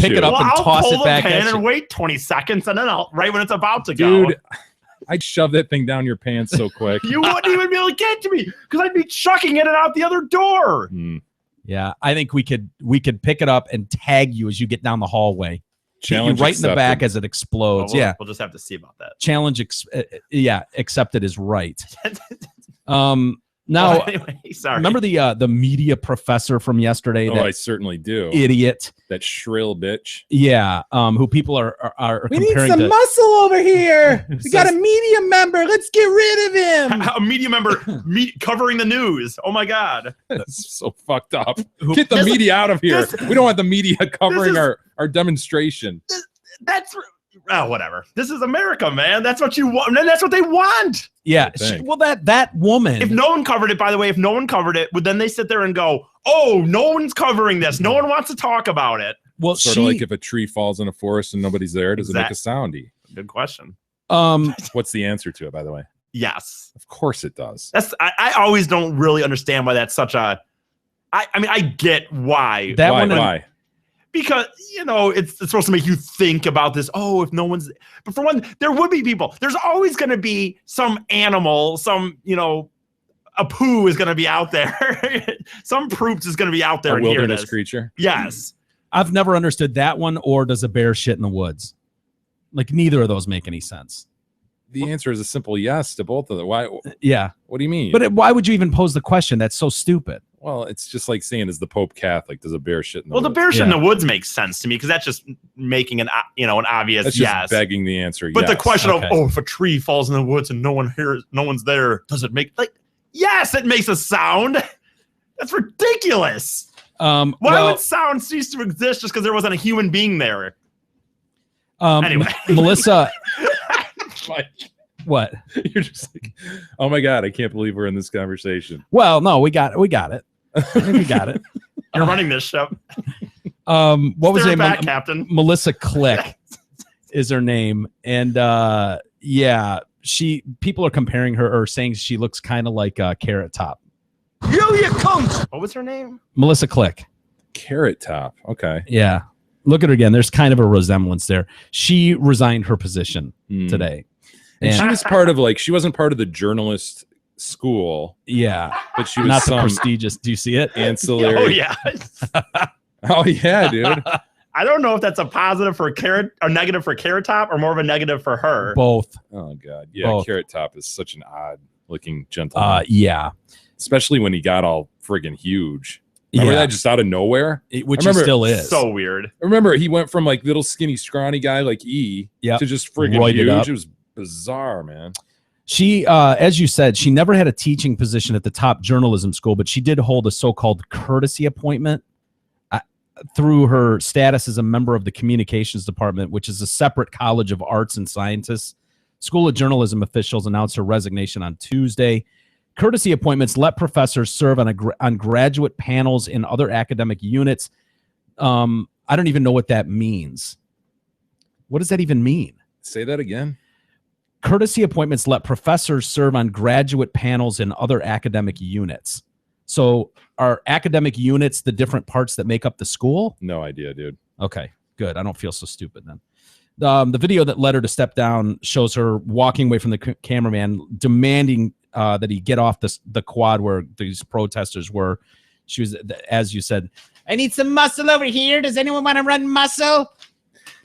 pick it up and toss it back at you. And wait 20 seconds, and then right when it's about to go. Dude, I'd shove that thing down your pants so quick. You wouldn't even be able to get to me because I'd be chucking in and out the other door. Yeah, I think we could pick it up and tag you as you get down the hallway. Challenge you right accepted. in the back as it explodes. Well, we'll just have to see about that. Challenge, accepted is right. Now, anyway, sorry. Remember the media professor from yesterday? Oh, I certainly do. Idiot. That shrill bitch. Yeah. Who people are we comparing need some to muscle over here. We got a media member. Let's get rid of him. A media member covering the news. Oh my God. That's so fucked up. Get the media out of here. We don't want the media covering our demonstration. That's whatever. This is America, man. That's what you want. And that's what they want. Yeah. Well, that woman. If no one covered it, by the way, would then they sit there and go, oh, no one's covering this. No one wants to talk about it. Well, sort of like if a tree falls in a forest and nobody's there, does it make a soundy? Good question. What's the answer to it, by the way? Yes. Of course it does. I always don't really understand why that's such a. I mean, I get why. Why? Because, it's supposed to make you think about this. Oh, if no one's... But for one, there would be people. There's always going to be some animal, some, a poo is going to be out there. Some Proops is going to be out there. A wilderness creature? Yes. I've never understood that one, or does a bear shit in the woods? Like, neither of those make any sense. The answer is a simple yes to both of them. Why? Yeah. What do you mean? But why would you even pose the question? That's so stupid. Well, it's just like saying, is the Pope Catholic? Does a bear shit in the woods? Well, the bear shit in the woods makes sense to me because that's just making an obvious that's yes. Just begging the answer. But yes. the question of, if a tree falls in the woods and no one's there, does it make yes, it makes a sound. That's ridiculous. Why would sound cease to exist just because there wasn't a human being there? Anyway, Melissa. What? You're just like, oh my God, I can't believe we're in this conversation. Well, no, we got it. We got it. You're running this show. What was her name? Captain Melissa Click is her name. And people are comparing her or saying she looks kind of like Carrot Top. You cunt! What was her name? Melissa Click. Carrot Top. Okay. Yeah. Look at her again. There's kind of a resemblance there. She resigned her position today. And she was part of she wasn't part of the journalist school. Yeah. But she was not the prestigious. Do you see it? Ancillary. Oh, yeah. Oh, yeah, dude. I don't know if that's a positive for negative for Carrot Top or more of a negative for her. Both. Oh, God. Yeah, both. Carrot Top is such an odd-looking gentleman. Yeah. Especially when he got all friggin' huge. Remember that just out of nowhere? Which he still is. So weird. Remember, he went from little skinny, scrawny guy like E to just friggin' huge. It was bizarre, man. She, as you said, she never had a teaching position at the top journalism school, but she did hold a so-called courtesy appointment through her status as a member of the communications department, which is a separate college of arts and scientists. School of Journalism officials announced her resignation on Tuesday. Courtesy appointments let professors serve on graduate panels in other academic units. I don't even know what that means. What does that even mean? Say that again. Courtesy appointments let professors serve on graduate panels in other academic units. So are academic units the different parts that make up the school? No idea, dude. Okay, good. I don't feel so stupid then. The video that led her to step down shows her walking away from the cameraman, demanding that he get off the quad where these protesters were. She was, as you said, I need some muscle over here. Does anyone want to run muscle?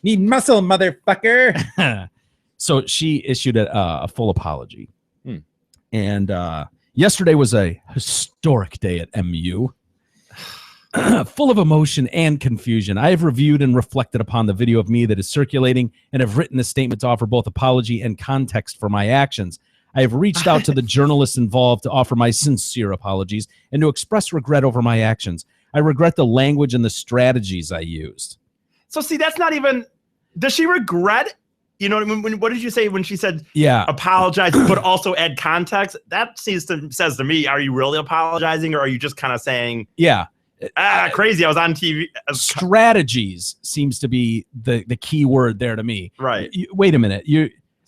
Need muscle, motherfucker. So she issued a full apology. And yesterday was a historic day at MU. Full of emotion and confusion. I have reviewed and reflected upon the video of me that is circulating and have written a statement to offer both apology and context for my actions. I have reached out to the journalists involved to offer my sincere apologies and to express regret over my actions. I regret the language and the strategies I used. So see, that's not even, does she regret? You know, what did you say when she said, apologize, but also add context? That says to me, are you really apologizing or are you just kind of saying, crazy, I was on TV. Strategies seems to be the key word there to me. Right. Wait a minute.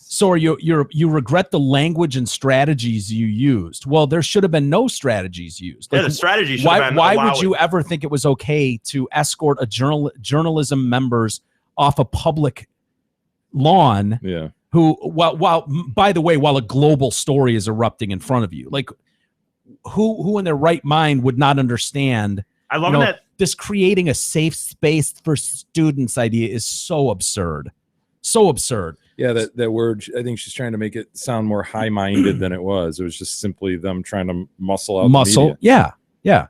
So are you regret the language and strategies you used? Well, there should have been no strategies used. Yeah, the strategy should have been why would you ever think it was okay to escort a journalism members off a public lawn? Yeah. Who, while by the way, while a global story is erupting in front of you, like who in their right mind would not understand? I love that this creating a safe space for students idea is so absurd. So absurd. Yeah, that word, I think she's trying to make it sound more high-minded than it was. It was just simply them trying to muscle out the media. Yeah.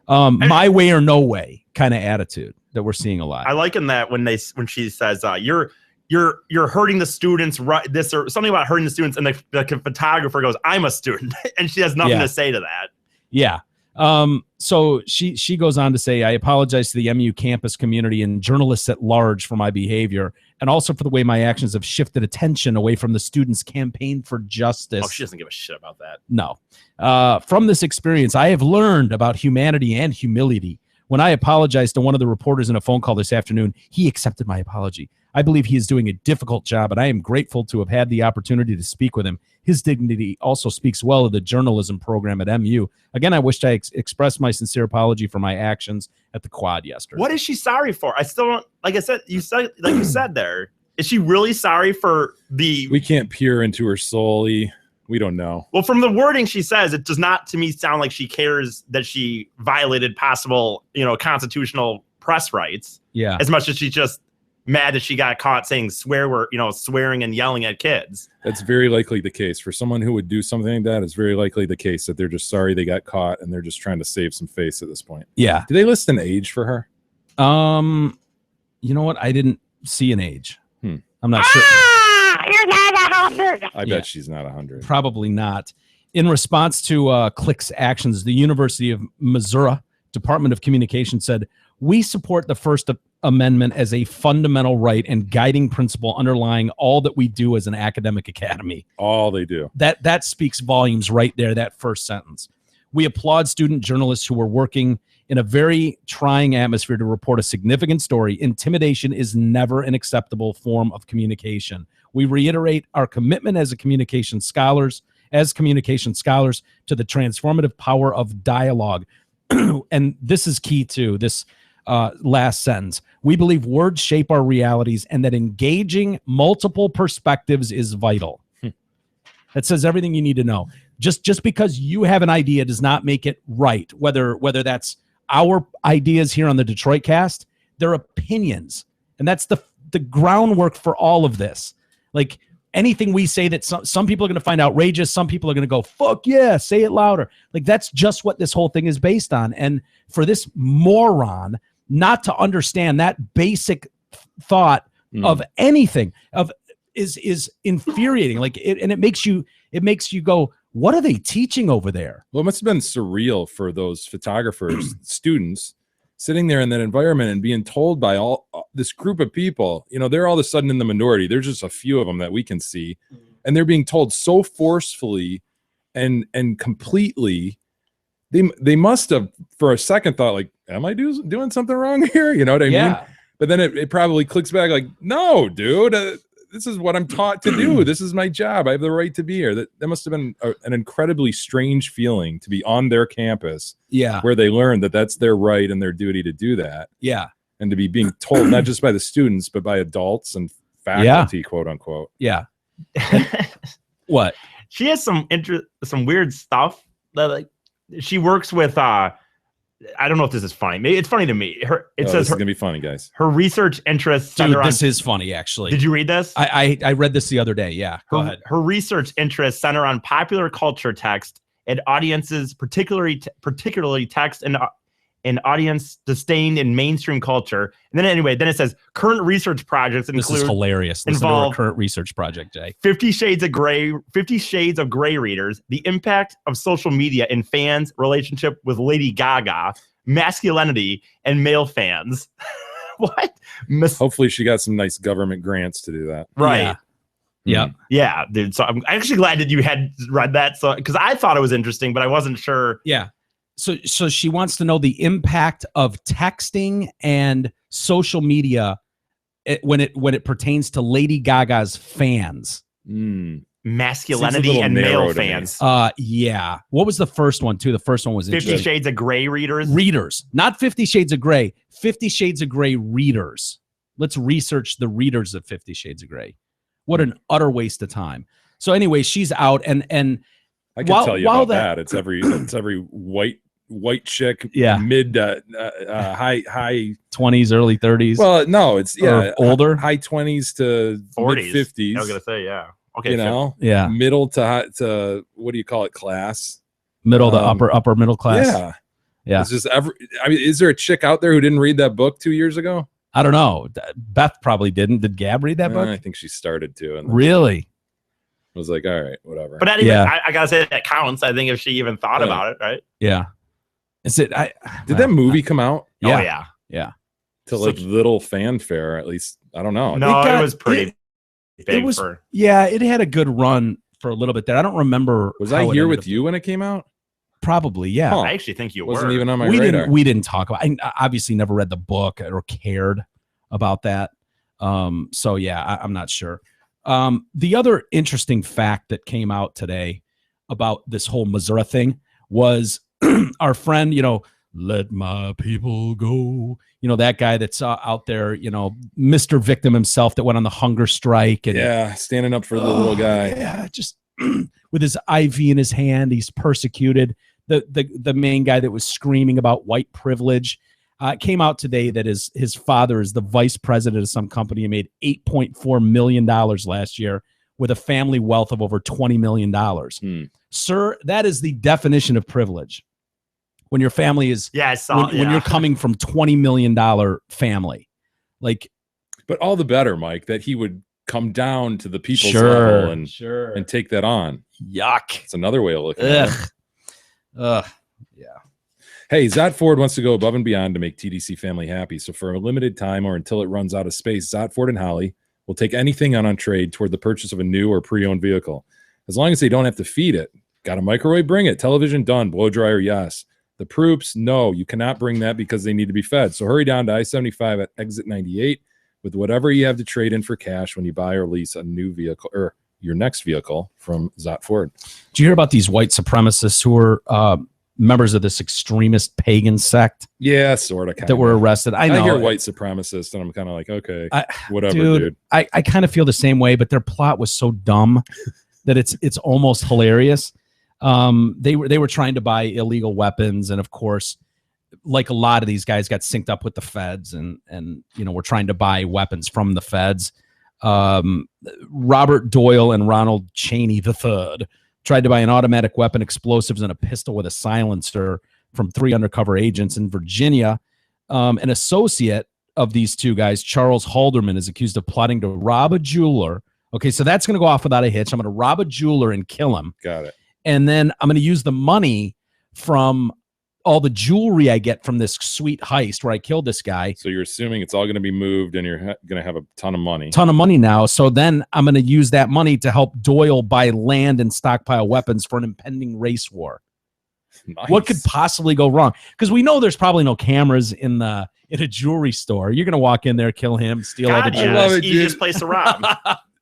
My way or no way kind of attitude that we're seeing a lot. I like in that when she says you're hurting the students, right? This or something about hurting the students, and the photographer goes, "I'm a student," and she has nothing to say to that. Yeah. So she goes on to say, "I apologize to the MU campus community and journalists at large for my behavior, and also for the way my actions have shifted attention away from the students' campaign for justice." Oh, she doesn't give a shit about that. No. From this experience, I have learned about humanity and humility. When I apologized to one of the reporters in a phone call this afternoon, he accepted my apology. I believe he is doing a difficult job, and I am grateful to have had the opportunity to speak with him. His dignity also speaks well of the journalism program at MU. Again, I wish I expressed my sincere apology for my actions at the quad yesterday. What is she sorry for? I still don't, like you said there, is she really sorry for the... We can't peer into her solely. We don't know. Well, from the wording she says, it does not to me sound like she cares that she violated possible, constitutional press rights. Yeah. As much as she's just mad that she got caught saying swearing and yelling at kids. That's very likely the case. For someone who would do something like that, it's very likely the case that they're just sorry they got caught and they're just trying to save some face at this point. Yeah. Do they list an age for her? You know what? I didn't see an age. I'm not sure. You're not 100. I bet she's not 100. Probably not. In response to Click's actions, the University of Missouri Department of Communication said, "We support the First Amendment as a fundamental right and guiding principle underlying all that we do as an academic academy." All they do. That speaks volumes right there, that first sentence. "We applaud student journalists who are working in a very trying atmosphere to report a significant story. Intimidation is never an acceptable form of communication. We reiterate our commitment as communication scholars to the transformative power of dialogue." And this is key to this last sentence. "We believe words shape our realities and that engaging multiple perspectives is vital." That says everything you need to know. Just because you have an idea does not make it right. Whether that's our ideas here on the Detroit Cast, they're opinions. And that's the groundwork for all of this. Like anything we say that some people are going to find outrageous, some people are going to go, "Fuck yeah, say it louder." Like that's just what this whole thing is based on. And for this moron not to understand that basic thought of anything is infuriating. Like it makes you go, what are they teaching over there? Well, it must have been surreal for those photographers, students, sitting there in that environment and being told by all this group of people, they're all of a sudden in the minority. There's just a few of them that we can see, and they're being told so forcefully and completely. They must have, for a second, thought like, "Am I doing something wrong here?" You know what I mean? But then it probably clicks back like, "No, dude, this is what I'm taught to do. This is my job. I have the right to be here." That must have been an incredibly strange feeling to be on their campus, where they learned that that's their right and their duty to do that. Yeah, and to be being told not just by the students but by adults and faculty, quote unquote. Yeah. What? She has some weird stuff that she works with. I don't know if this is funny. Maybe it's funny to me. It says this is gonna be funny, guys. Her research interests. Dude, this is funny, actually. Did you read this? I read this the other day. Yeah, go ahead. Her research interests center on popular culture text and audiences, particularly text and audience disdain in mainstream culture. And then then it says current research projects include. This is hilarious. Listen to our current research project, Jay. 50 Shades of Grey readers, the impact of social media in fans' relationship with Lady Gaga, masculinity, and male fans. What? Hopefully she got some nice government grants to do that. Right. Yeah. Yeah, dude. So I'm actually glad that you had read that. So because I thought it was interesting, but I wasn't sure. Yeah. So she wants to know the impact of texting and social media when it pertains to Lady Gaga's fans. masculinity and male fans. Yeah. What was the first one too? The first one was 50 Shades of Grey readers. Readers, not 50 Shades of Grey. 50 Shades of Grey readers. Let's research the readers of 50 Shades of Grey. What an utter waste of time. So anyway, she's out, and I can tell you about that. It's every white chick, mid high 20s, early 30s. Well, no, it's older, high 20s to 40s. mid 50s. I was gonna say, yeah. Okay, you know, middle to what do you call it? Class, middle to upper middle class. Yeah. It's just is there a chick out there who didn't read that book 2 years ago? I don't know. Beth probably didn't. Did Gab read that book? I think she started to. And really? I was like, all right, whatever. But I gotta say that counts. I think if she even thought about it, right? Yeah. Is it? Did that movie come out? Yeah. Yeah. To like little fanfare, at least. I don't know. No, it was pretty big. It was. It had a good run for a little bit there. I don't remember. Was I here with you when it came out? Probably, yeah. Huh. I actually think you wasn't were. even on my radar. We didn't talk about. I obviously never read the book or cared about that. So yeah, I'm not sure. The other interesting fact that came out today about this whole Missouri thing was our friend, let my people go. That guy that's out there, Mr. Victim himself that went on the hunger strike. And, standing up for the little guy. Yeah, just with his IV in his hand, he's persecuted. The main guy that was screaming about white privilege. Came out today that his father is the vice president of some company and made $8.4 million last year with a family wealth of over $20 million. Sir, that is the definition of privilege. When your family is, when you're coming from $20 million family, but all the better, Mike, that he would come down to the people's level and take that on. Yuck. It's another way of looking at it. Yeah. Hey, Zot Ford wants to go above and beyond to make TDC family happy. So for a limited time or until it runs out of space, Zot Ford and Holly will take anything on trade toward the purchase of a new or pre-owned vehicle. As long as they don't have to feed it. Got a microwave? Bring it. Television? Done. Blow dryer? Yes. The Proops? No, you cannot bring that because they need to be fed. So hurry down to I-75 at exit 98 with whatever you have to trade in for cash when you buy or lease a new vehicle or your next vehicle from Zot Ford. Did you hear about these white supremacists who are members of this extremist pagan sect? Yeah, sort of. That were arrested. I know. I hear white supremacists, and I'm kind of like, okay, whatever, dude. I kind of feel the same way, but their plot was so dumb that it's almost hilarious. They were trying to buy illegal weapons, and of course, like a lot of these guys got synced up with the feds, and we're trying to buy weapons from the feds. Robert Doyle and Ronald Cheney III tried to buy an automatic weapon, explosives, and a pistol with a silencer from 3 undercover agents in Virginia. An associate of these two guys, Charles Halderman, is accused of plotting to rob a jeweler. Okay, so that's going to go off without a hitch. I'm going to rob a jeweler and kill him. Got it. And then I'm going to use the money from all the jewelry I get from this sweet heist where I killed this guy. So you're assuming it's all going to be moved and you're going to have a ton of money. Now. So then I'm going to use that money to help Doyle buy land and stockpile weapons for an impending race war. Nice. What could possibly go wrong? Because we know there's probably no cameras in a jewelry store. You're going to walk in there, kill him, steal all the jewelry. I love it, easiest place to rob.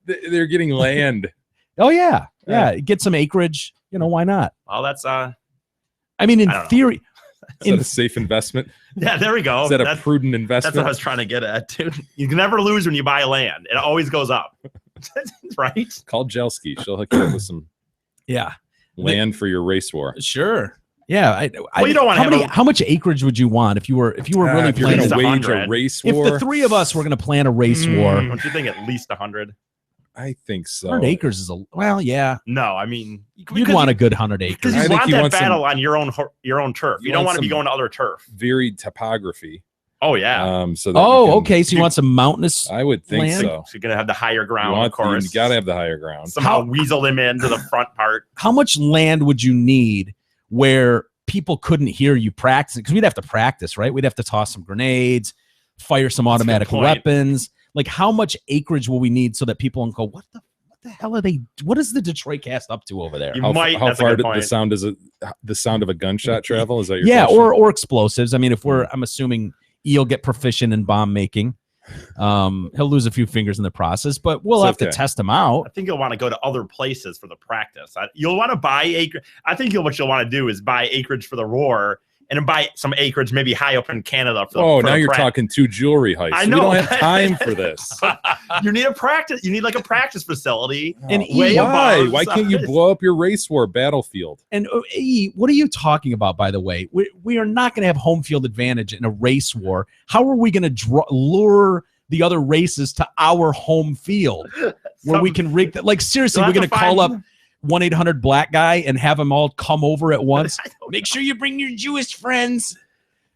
They're getting land. Oh, yeah. Yeah. Get some acreage. Why not? Well, that's I mean, in theory. Is that a safe investment? Yeah, there we go. Is that a prudent investment? That's what I was trying to get at, dude. You can never lose when you buy land. It always goes up. Right? Call Jelski. She'll hook you up with some land for your race war. Sure. Yeah. You don't want how much acreage would you want if you were really planning to wage a race war? If the three of us were going to plan a race war. Don't you think at least 100? I think so. 100 acres is yeah. No, I mean, you'd want a good 100 acres. Because you want that battle on your own turf. You don't want to be going to other turf. Varied topography. Oh yeah. Okay. So you want some mountainous? I would think land? so. So you're gonna have the higher ground, of course. You gotta have the higher ground. Somehow weasel him into the front part. How much land would you need where people couldn't hear you practicing? Because we'd have to practice, right? We'd have to toss some grenades, fire some automatic weapons. Like, how much acreage will we need so that people won't go, what the hell are they? What is the Detroit Cast up to over there? How far did the sound of a gunshot travel? Is that your question? or explosives? I mean, I'm assuming you'll get proficient in bomb making. He'll lose a few fingers in the process, but we'll It's have to okay. test him out. I think you'll want to go to other places for the practice. You'll want to buy acreage. I think what you'll want to do is buy acreage for the Roar and then buy some acreage maybe high up in Canada. Oh, for now the you're practice. talking 2 jewelry heists. I We know. don't have time for this. You need a practice. You need like a practice facility. And way Why? above Why can't you size. blow up your race war battlefield? And what are you talking about, by the way? We are not going to have home field advantage in a race war. How are we going to lure the other races to our home field where we can rig that? Like, seriously, You'll we're have going to to call find- up 1-800 black guy and have them all come over at once. I don't Make sure you bring your Jewish friends.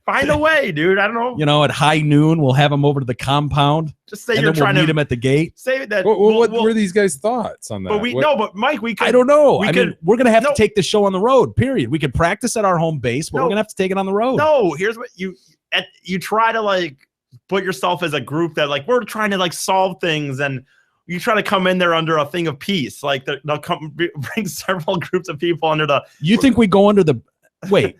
Find a way, dude. I don't know. You know, at high noon, we'll have them over to the compound, Just say and you're then we'll trying meet to them at the gate. say that. What we'll- were these guys' thoughts on that? But What- Mike, we could. I don't know. we I mean, could- we're going to have no. to take the show on the road, period. We could practice at our home base, but No. we're going to have to take it on the road. No, here's what you try to like put yourself as a group that like we're trying to like solve things, and you try to come in there under a thing of peace. Like they'll come bring several groups of people under You think we go under the – wait.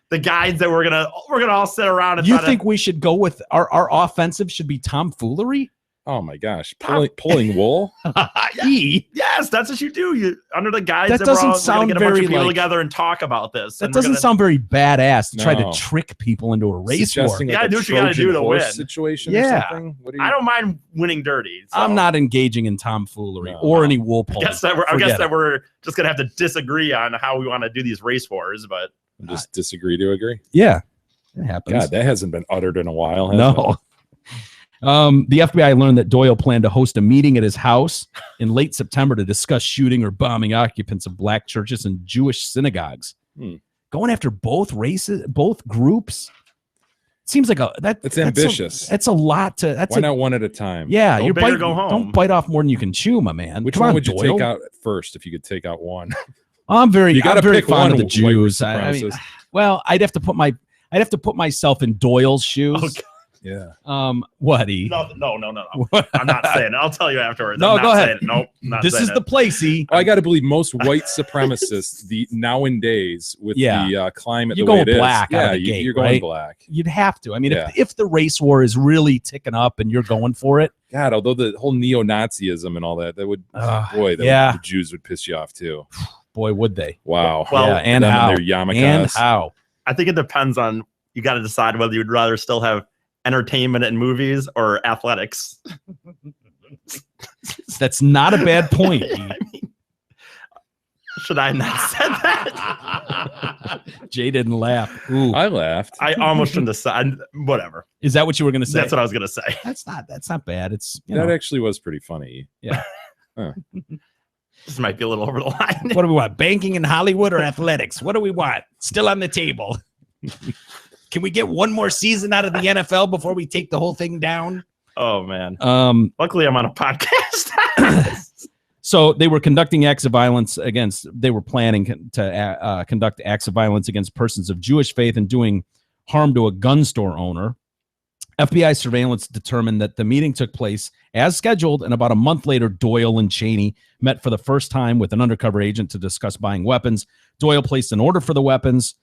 the guides that we're gonna all sit around and You try think we should go with our offensive should be tomfoolery? Oh my gosh, pulling wool. yes, that's what you do. You under the guides That that doesn't we're all, sound we're gonna get a bunch very, of people like- together and talk about this. That and we're doesn't gonna- sound very badass to try to No. trick people into a race war. Suggesting You gotta like do a what you gotta Trojan do to horse win. situation Yeah. or something. What are you? I don't mind winning dirty. So I'm not engaging in tomfoolery No. or any wool I pulling. guess that Forget it. we're just gonna have to disagree on how we want to do these race wars, but Just disagree to agree. Yeah, it happens. God, that hasn't been uttered in a while. has it? No. The FBI learned that Doyle planned to host a meeting at his house in late September to discuss shooting or bombing occupants of black churches and Jewish synagogues. Going after both races, both groups. Seems like It's ambitious. That's a lot to. That's Why not one at a time? Yeah, Go you're big or biting. go home. Don't bite off more than you can chew, my man. Which Come one on, would you Doyle. take out first if you could take out one? I'm very. You got to I'm very pick fond one. of the Jews. I mean, supremacist. well, I'd have to put myself in Doyle's shoes. Okay. Yeah. What he? no. I'm not saying it. I'll tell you afterwards. No, I'm not go ahead. saying it. Nope. I'm not This saying is it. the place. He. I got to believe most white supremacists, the nowadays with Yeah. the climate, You're the way going it is, black out of yeah, the gate, you're going right? black. You'd have to. I mean, Yeah. if the race war is really ticking up and you're going for it, God, although the whole neo-Nazism and all that would, yeah. the Jews would piss you off too. boy, would they? Wow. Well, yeah, and Them how? their yarmulkes. And how? I think it depends on you got to decide whether you'd rather still have entertainment and movies or athletics. That's not a bad point. I mean, should I not said that? Jay didn't laugh. Ooh. I laughed. I almost shouldn't have said. Whatever. Is that what you were going to say? That's what I was gonna say. That's not bad. It's That actually was pretty funny. This might be a little over the line. what do we want? Banking in Hollywood or athletics? What do we want? Still on the table. Can we get one more season out of the NFL before we take the whole thing down? Oh man. Luckily, I'm on a podcast. So they were conducting acts of violence against. They were planning to conduct acts of violence against persons of Jewish faith and doing harm to a gun store owner. FBI surveillance determined that the meeting took place as scheduled, and about a month later, Doyle and Cheney met for the first time with an undercover agent to discuss buying weapons. Doyle placed an order for the weapons,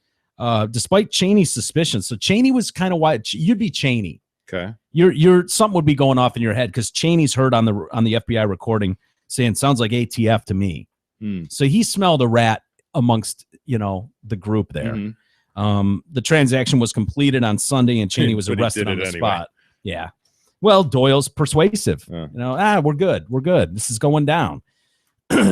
despite Cheney's suspicions. So Cheney was kind of why you'd be Cheney. Okay. You're something would be going off in your head because Cheney's heard on the FBI recording saying sounds like ATF to me. So he smelled a rat amongst the group there. Mhm. The transaction was completed on Sunday, and Cheney was But he arrested did on it the anyway. spot. Yeah. Well, Doyle's persuasive. Yeah. We're good. This is going down.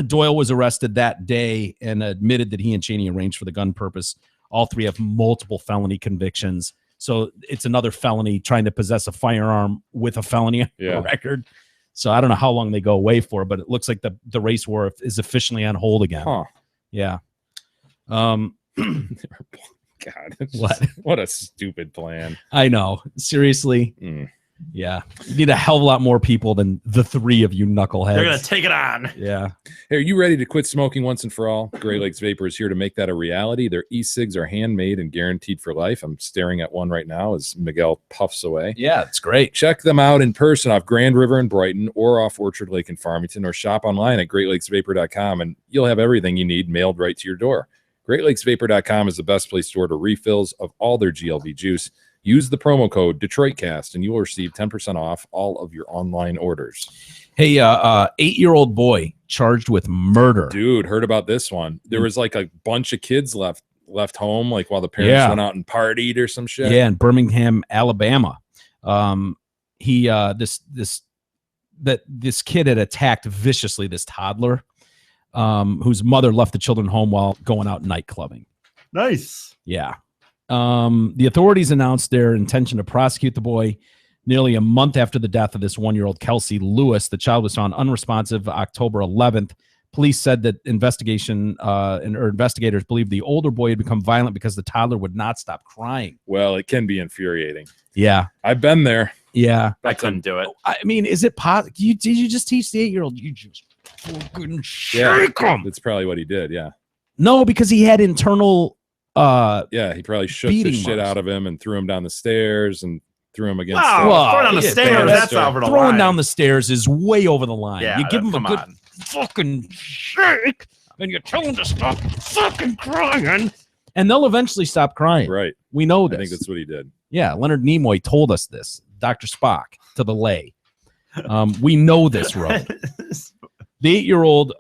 Doyle was arrested that day and admitted that he and Cheney arranged for the gun purpose. All three have multiple felony convictions. So it's another felony trying to possess a firearm with a felony Yeah. record. So I don't know how long they go away for, but it looks like the race war is officially on hold again. Huh. Yeah. God. What? What a stupid plan. I know. Seriously. Mm. Yeah. You need a hell of a lot more people than the three of you knuckleheads. They're gonna take it on. Yeah. Hey, are you ready to quit smoking once and for all? Great Lakes Vapor is here to make that a reality. Their e-cigs are handmade and guaranteed for life. I'm staring at one right now as Miguel puffs away. Yeah, it's great. Check them out in person off Grand River in Brighton or off Orchard Lake in Farmington, or shop online at greatlakesvapor.com, and you'll have everything you need mailed right to your door. GreatLakesVapor.com is the best place to order refills of all their GLV juice. Use the promo code DetroitCast and you will receive 10% off all of your online orders. Hey, 8-year-old boy charged with murder. Dude, heard about this one. There was like a bunch of kids left home, like while the parents went out and partied or some shit. Yeah, in Birmingham, Alabama. This kid had attacked viciously this toddler, whose mother left the children home while going out night clubbing. Nice. Yeah. The authorities announced their intention to prosecute the boy nearly a month after the death of this 1-year-old Kelsey Lewis. The child was found unresponsive October 11th. Police said that investigators believe the older boy had become violent because the toddler would not stop crying. Well, it can be infuriating. Yeah. I've been there. Yeah. I couldn't do it. I mean, is it possible? Did you just teach the 8-year-old? You just fucking shake him. That's probably what he did. Yeah. No, because he had internal. Yeah, he probably shook the shit out of him and threw him down the stairs and threw him against. Throwing down the stairs. That's over the line. Throwing down the stairs is way over the line. Yeah, you give him a good fucking shake, and you tell him to stop fucking crying, and they'll eventually stop crying. Right. We know this. I think that's what he did. Yeah, Leonard Nimoy told us this. Dr. Spock to the lay. We know this, Ro. The 8-year-old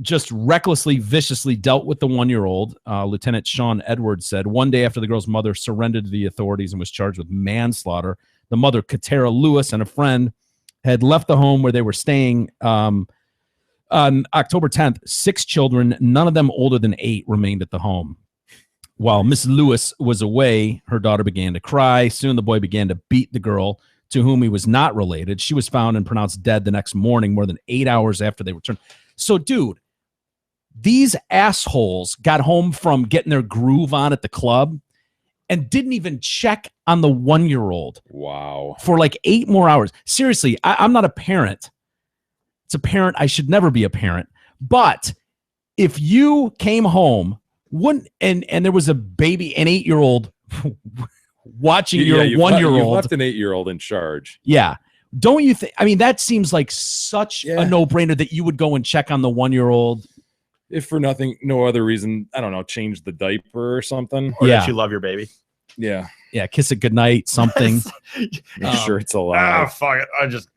just recklessly, viciously dealt with the 1-year-old. Lieutenant Sean Edwards said one day after the girl's mother surrendered to the authorities and was charged with manslaughter, the mother, Katara Lewis, and a friend had left the home where they were staying on October 10th. 6 children, none of them older than 8, remained at the home. While Miss Lewis was away, her daughter began to cry. Soon the boy began to beat the girl, to whom he was not related. She was found and pronounced dead the next morning, more than 8 hours after they returned. So, dude, these assholes got home from getting their groove on at the club and didn't even check on the 1-year-old. Wow. For like 8 more hours. Seriously, I'm not a parent. It's a parent. I should never be a parent. But if you came home and there was a baby, an 8-year-old watching your 1-year-old. You left an 8-year-old in charge. Yeah. Don't you think? I mean, that seems like such a no-brainer that you would go and check on the 1-year-old. If for no other reason, I don't know, change the diaper or something. Or that you love your baby. Yeah. Yeah, kiss it goodnight, something. Make sure it's alive. Fuck it. I just,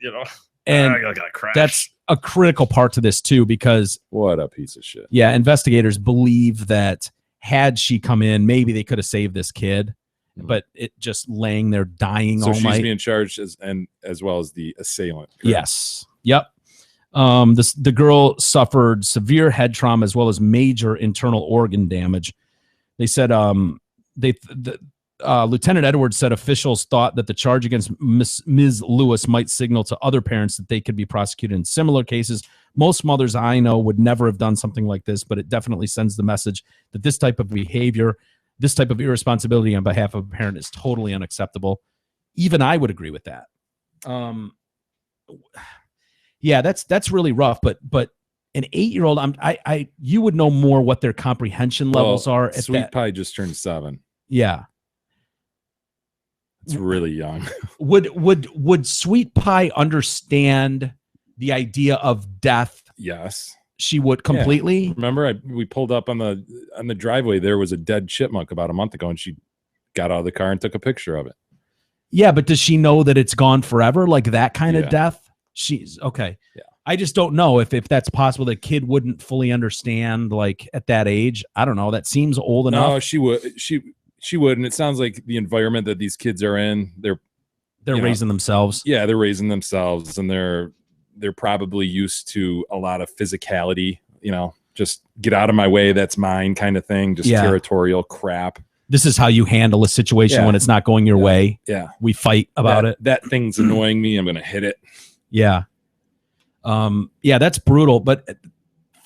and I gotta crash. That's a critical part to this too, because what a piece of shit. Yeah, investigators believe that had she come in, maybe they could have saved this kid, but it just laying there dying all night. So she's being charged as well as the assailant. Correct? Yes. Yep. The girl suffered severe head trauma as well as major internal organ damage. They said Lieutenant Edwards said officials thought that the charge against Ms. Lewis might signal to other parents that they could be prosecuted in similar cases. Most mothers I know would never have done something like this, but it definitely sends the message that this type of behavior, this type of irresponsibility on behalf of a parent is totally unacceptable. Even I would agree with that. Yeah, that's really rough, but an 8-year-old, you would know more what their comprehension levels are. Sweet Pie just turned 7. Yeah. It's really young. Would Sweet Pie understand the idea of death? Yes. She would completely. Yeah. Remember, we pulled up on the driveway. There was a dead chipmunk about a month ago, and she got out of the car and took a picture of it. Yeah, but does she know that it's gone forever? Like that kind of death? She's okay. Yeah. I just don't know if that's possible. The kid wouldn't fully understand, like at that age. I don't know. That seems old enough. No, she would. She would, and it sounds like the environment that these kids are in, they're raising themselves. Yeah, they're raising themselves, and they're probably used to a lot of physicality. Just get out of my way, that's mine, kind of thing. Just territorial crap. This is how you handle a situation when it's not going your way. Yeah, we fight about it. That thing's annoying me. I'm gonna hit it. Yeah. Yeah, that's brutal. But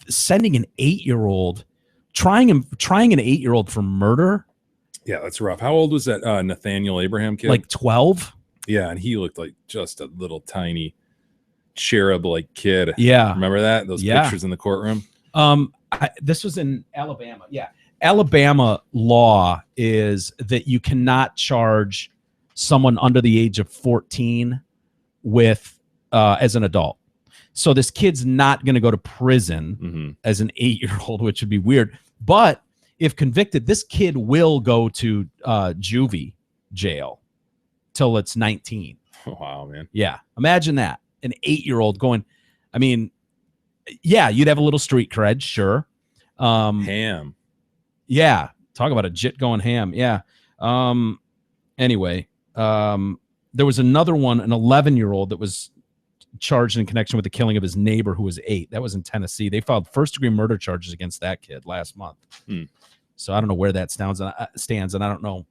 sending an 8-year-old, trying an 8-year-old for murder. Yeah, that's rough. How old was that Nathaniel Abraham kid? Like 12. Yeah, and he looked like just a little tiny cherub-like kid. Yeah, remember that? Those pictures in the courtroom. This was in Alabama. Yeah, Alabama law is that you cannot charge someone under the age of 14 with as an adult. So this kid's not going to go to prison as an 8-year-old, which would be weird. But if convicted, this kid will go to juvie jail till it's 19. Wow, man. Yeah. Imagine that. An 8-year-old going, I mean, yeah, you'd have a little street cred, sure. Ham. Yeah. Talk about a jit going ham. Yeah. Anyway, there was another one, an 11-year-old that was charged in connection with the killing of his neighbor who was 8. That was in Tennessee. They filed first-degree murder charges against that kid last month. So I don't know where that stands, and I don't know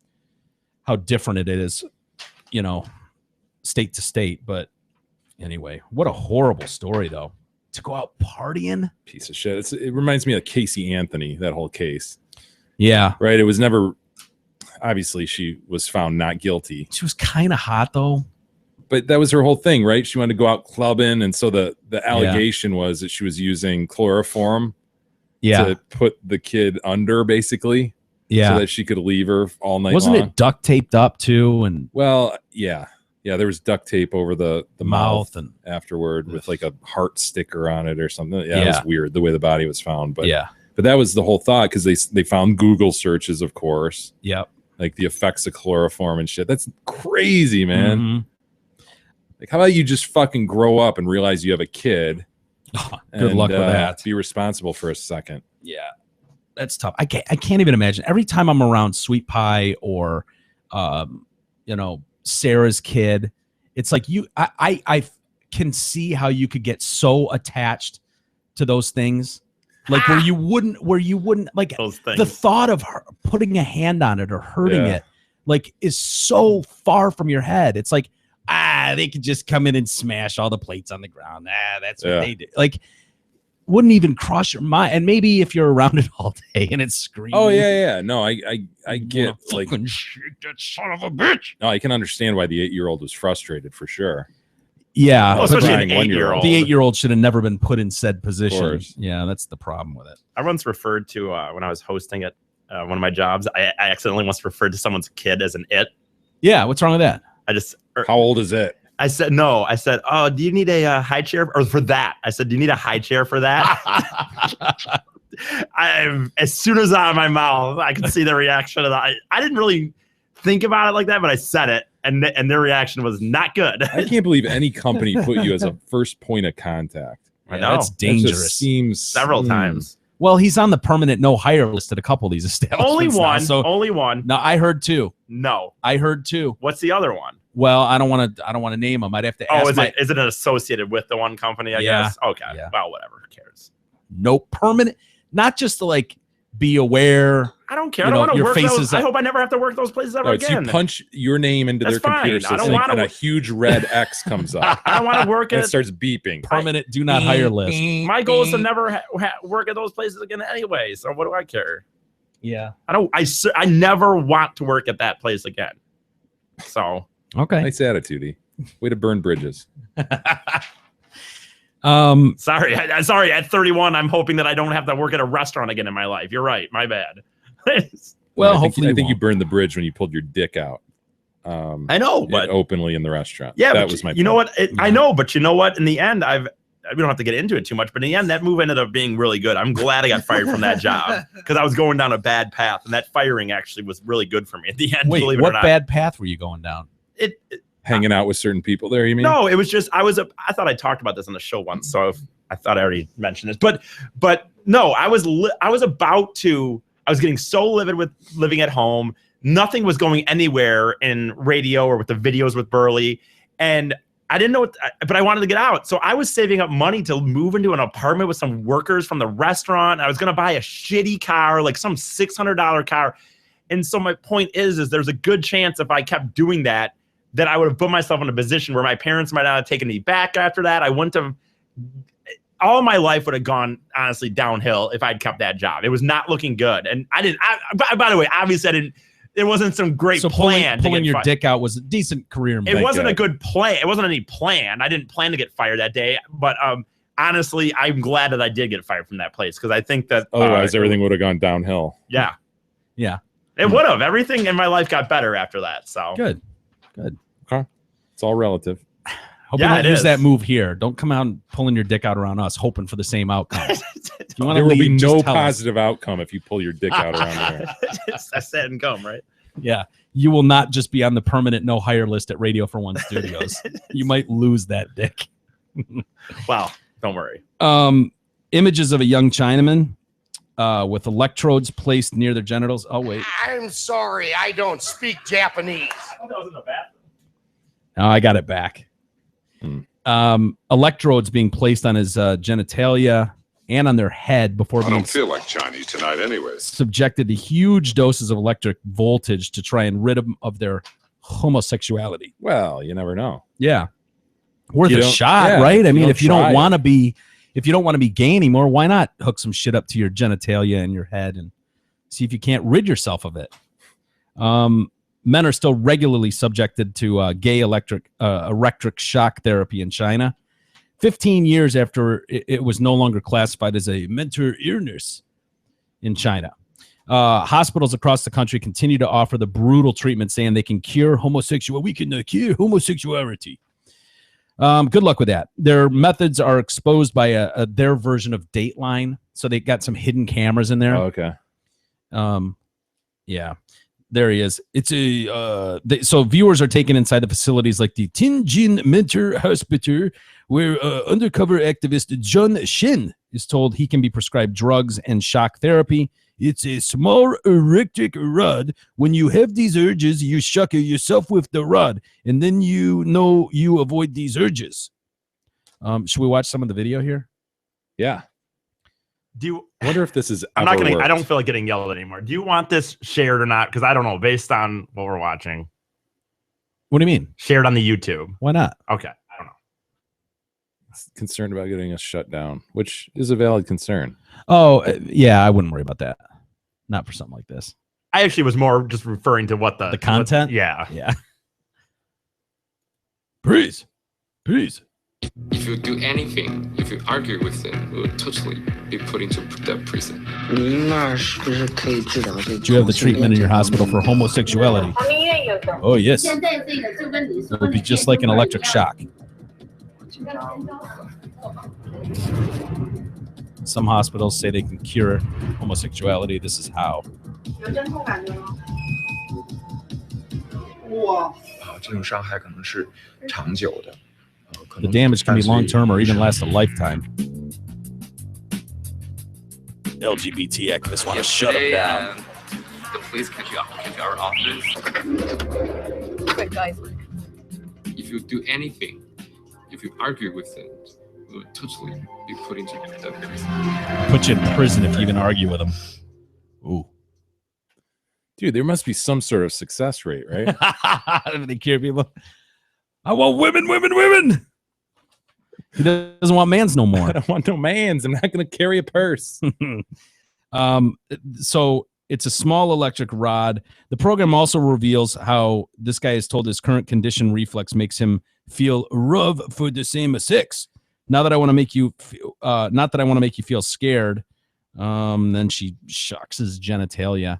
how different it is, state to state. But anyway, what a horrible story, though. To go out partying. Piece of shit. It reminds me of Casey Anthony, that whole case. Yeah. Right? It was never... Obviously, she was found not guilty. She was kind of hot, though. But that was her whole thing, right? She wanted to go out clubbing, and so the allegation was that she was using chloroform to put the kid under, basically, so that she could leave her all night Wasn't long. it duct taped up, too? And well, yeah, there was duct tape over the mouth and afterward with like a heart sticker on it or something. Yeah, it was weird the way the body was found. But but that was the whole thought, because they found Google searches, of course. Yep. Like the effects of chloroform and shit. That's crazy, man. Like, how about you just fucking grow up and realize you have a kid? Good luck with that. Be responsible for a second. Yeah, that's tough. I can't even imagine. Every time I'm around Sweet Pie or, Sarah's kid, it's like I can see how you could get so attached to those things. Like where you wouldn't like the thought of her putting a hand on it or hurting it, like, is so far from your head. It's like, they could just come in and smash all the plates on the ground. That's what they do. Like, wouldn't even cross your mind. And maybe if you're around it all day and it's screaming. Oh yeah. No, I get, like, shake that son of a bitch. No, I can understand why the 8-year-old was frustrated for sure. Yeah, well, especially an 8-year-old. The 8-year-old should have never been put in said position. Yeah, that's the problem with it. I once referred to when I was hosting at one of my jobs. I accidentally once referred to someone's kid as an it. Yeah, what's wrong with that? How old is it? I said no. I said, oh, do you need a high chair or for that? I said, do you need a high chair for that? As soon as out of my mouth, I could see the reaction of that. I didn't really think about it like that, but I said it. And their reaction was not good. I can't believe any company put you as a first point of contact. I know. That's dangerous. That just seems several times. Well, he's on the permanent no hire list at a couple of these establishments. Only one. No, I heard 2. No, I heard 2. What's the other one? Well, I don't want to name them. I'd have to ask. Is it associated with the one company? I guess. Okay. Yeah. Well, whatever. Who cares? No permanent. Not just to like be aware. I don't care. I don't want to work those. I hope I never have to work those places ever again. You punch your name into their computer system and a huge red X comes up. I don't want to work and it starts beeping. Permanent do not hire list. My goal is to never work at those places again anyway. So what do I care? Yeah. I never want to work at that place again. So okay. Nice attitude. Way to burn bridges. Sorry. At 31, I'm hoping that I don't have to work at a restaurant again in my life. You're right. My bad. Well, I hopefully think you burned the bridge when you pulled your dick out. I know, but openly in the restaurant. Yeah, that was my point. You know what? I know, but you know what? In the end, we don't have to get into it too much, but in the end, that move ended up being really good. I'm glad I got fired from that job because I was going down a bad path, and that firing actually was really good for me at the end. Wait, what bad path were you going down? Hanging out with certain people there, you mean? No, it was just I thought I talked about this on the show once, so I thought I already mentioned this, but no, I was getting so livid with living at home. Nothing was going anywhere in radio or with the videos with Burley, and I didn't know but I wanted to get out. So I was saving up money to move into an apartment with some workers from the restaurant. I was going to buy a shitty car, like some $600 car. And so my point is there's a good chance if I kept doing that I would have put myself in a position where my parents might not have taken me back after that. I wouldn't have, all my life would have gone honestly downhill if I'd kept that job. It was not looking good. And by the way, obviously it wasn't some great plan. Pulling your dick out was a decent career move. It wasn't a good plan. It wasn't any plan. I didn't plan to get fired that day. But honestly, I'm glad that I did get fired from that place because I think that otherwise everything would have gone downhill. Yeah. Yeah. It would have. Everything in my life got better after that. So good. Okay. It's all relative. Hope you don't use that move here. Don't come out and pulling your dick out around us, hoping for the same outcome. There will be no positive outcome if you pull your dick out around there. I said and come, right? Yeah. You will not just be on the permanent no hire list at Radio for One Studios. You might lose that dick. Wow. Don't worry. Images of a young Chinaman with electrodes placed near their genitals. Oh, wait. I'm sorry, I don't speak Japanese. Oh, I got it back. Electrodes being placed on his genitalia and on their head before I being don't feel like Chinese tonight anyways. subjected to huge doses of electric voltage to try and rid them of their homosexuality. Well, you never know. Yeah. Worth You a don't- shot, yeah, right? I you mean, don't if you don't try want to be gay anymore, why not hook some shit up to your genitalia and your head and see if you can't rid yourself of it? Men are still regularly subjected to gay electric shock therapy in China. 15 years after it was no longer classified as a mental illness in China. Hospitals across the country continue to offer the brutal treatment, saying they can cure homosexuality. We can cure homosexuality. Good luck with that. Their methods are exposed by their version of Dateline, so they got some hidden cameras in there. Oh, okay. Yeah, there he is. It's so viewers are taken inside the facilities like the Tianjin Mental Hospital, where undercover activist John Shin is told he can be prescribed drugs and shock therapy. It's a small electric rod. When you have these urges, you shock yourself with the rod, and then you avoid these urges. Should we watch some of the video here? Yeah. Do you? I wonder if this is. I'm not gonna. worked. I don't feel like getting yelled at anymore. Do you want this shared or not? Because I don't know. Based on what we're watching, What do you mean? shared on the YouTube. Why not? Okay. I don't know. Concerned about getting us shut down, which is a valid concern. Oh, yeah, I wouldn't worry about that. Not for something like this. I actually was more just referring to what the content? Yeah. Yeah. Please. If you do anything, if you argue with them, you will totally be put into the prison. Do you have the treatment in your hospital for homosexuality? Oh, yes. It would be just like an electric shock. Some hospitals say they can cure homosexuality. This is how. The damage can be long-term or even last a lifetime. LGBT activists want to shut them down. The police came to our office. Quick, guys. If you do anything, if you argue with them, you will totally be put into the prison. Put you in prison if you even argue with them. Ooh. Dude, there must be some sort of success rate, right? They cure people. I want women. He doesn't want mans no more. I don't want no mans. I'm not going to carry a purse. So it's a small electric rod. The program also reveals how this guy is told his current condition reflex makes him feel rough for the same sex. Not that I want to make you feel scared. Then she shocks his genitalia.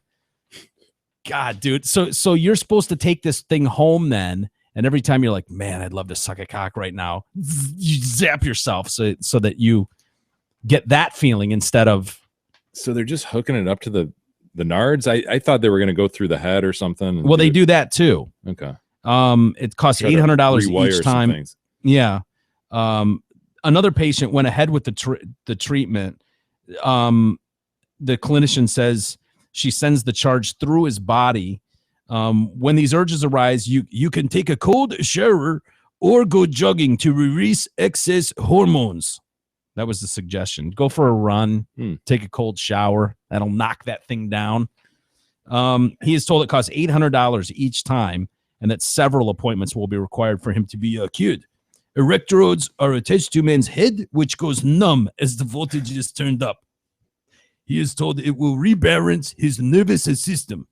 God, dude. So you're supposed to take this thing home then, and every time you're like, man, I'd love to suck a cock right now, you zap yourself so that you get that feeling instead of. So they're just hooking it up to the nards. I thought they were going to go through the head or something. Well, they do that too. Okay. It costs $800 each time. Yeah. Another patient went ahead with the treatment. The clinician says she sends the charge through his body. When these urges arise, you can take a cold shower or go jogging to release excess hormones. That was the suggestion. Go for a run, take a cold shower. That'll knock that thing down. He is told it costs $800 each time and that several appointments will be required for him to be cured. Electrodes are attached to man's head, which goes numb as the voltage is turned up. He is told it will rebalance his nervous system.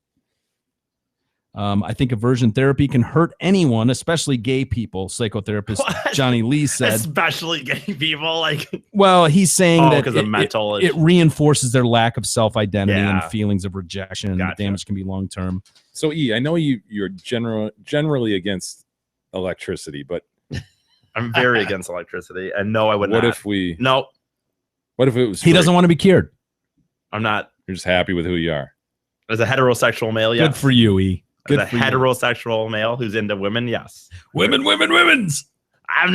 I think aversion therapy can hurt anyone, especially gay people. Psychotherapist Johnny Lee said, especially gay people. Like, well, he's saying that because of mental, it reinforces their lack of self-identity and feelings of rejection. Gotcha. The damage can be long-term. So, I know you're generally against electricity, but I'm very against electricity, and no, I would not. What if we? No. What if it was? He doesn't want to be cured. I'm not. You're just happy with who you are. As a heterosexual male, yeah. Good for you, E. As a heterosexual male who's into women, yes. Women's. I'm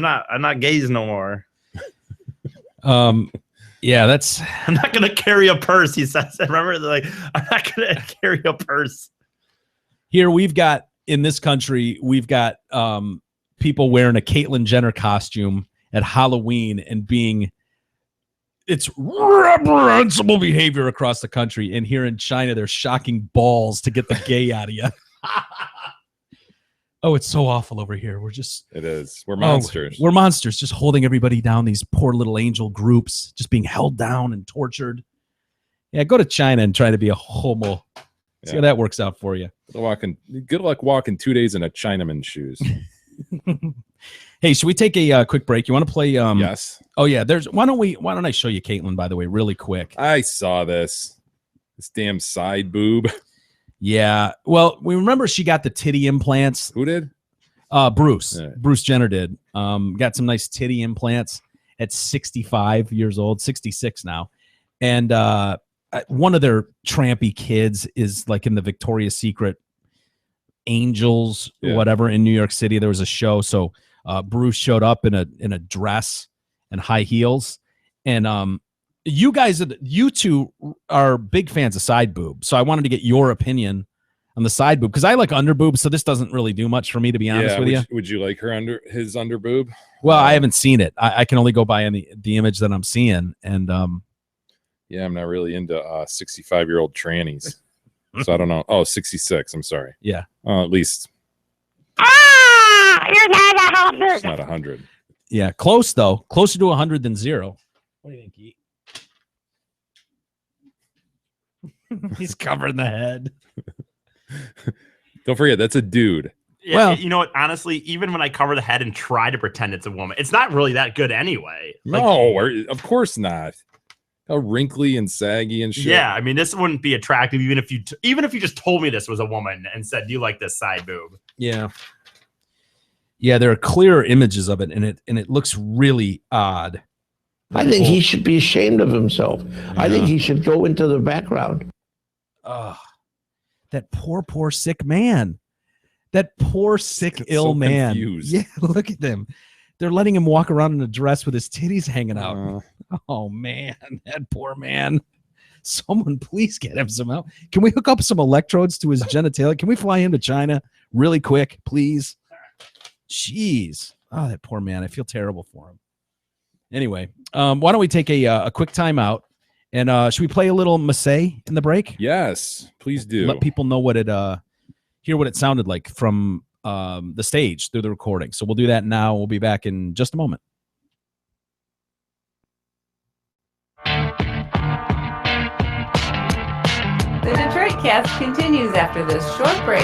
not gays no more. Yeah, that's. I'm not gonna carry a purse. He says. Remember, like, I'm not gonna carry a purse. Here we've got in this country, we've got people wearing a Caitlyn Jenner costume at Halloween and it's reprehensible behavior across the country. And here in China, they're shocking balls to get the gay out of you. Oh, it's so awful over here. It is. We're monsters. We're monsters, just holding everybody down. These poor little angel groups just being held down and tortured. Yeah, go to China and try to be a homo. See how that works out for you. Good luck walking 2 days in a Chinaman's shoes. Hey, should we take a quick break? You want to play? Yes. Oh yeah. Why don't I show you Caitlyn, by the way, really quick? I saw this damn side boob. Yeah. Well, we remember she got the titty implants. Who did? Bruce. Yeah. Bruce Jenner did. Got some nice titty implants at 65 years old, 66 now, and one of their trampy kids is like in the Victoria's Secret Angels, whatever, in New York City. There was a show, so Bruce showed up in a dress and high heels, and you two are big fans of side boob, so I wanted to get your opinion on the side boob because I like under boob, so this doesn't really do much for me, to be honest with you. Would you like his under boob? Well, I haven't seen it. I can only go by the image that I'm seeing, and yeah, I'm not really into 65-year-old trannies. So I don't know. Oh, 66. I'm sorry. Yeah. At least. You're not 100. It's not 100. Yeah, close though. Closer to 100 than 0. What do you think, Pete? He's covering the head. Don't forget, that's a dude. Yeah, well, you know what? Honestly, even when I cover the head and try to pretend it's a woman, it's not really that good anyway. No, of course not. How wrinkly and saggy and shit. Yeah, I mean, this wouldn't be attractive even if you just told me this was a woman and said, "Do you like this side boob?" Yeah. Yeah, there are clearer images of it, and it looks really odd. I think he should be ashamed of himself. Yeah. I think he should go into the background. That poor sick man. That poor sick ill man. Confused. Yeah, look at them. They're letting him walk around in a dress with his titties hanging out. Oh man, that poor man. Someone please get him some help. Can we hook up some electrodes to his genitalia? Can we fly him to China really quick, please? Jeez. Oh, that poor man. I feel terrible for him. Anyway, why don't we take a quick time out, and should we play a little Massey in the break? Yes, please do. Let people know what hear what it sounded like from the stage through the recording. So we'll do that now. We'll be back in just a moment. The Detroit Cast continues after this short break.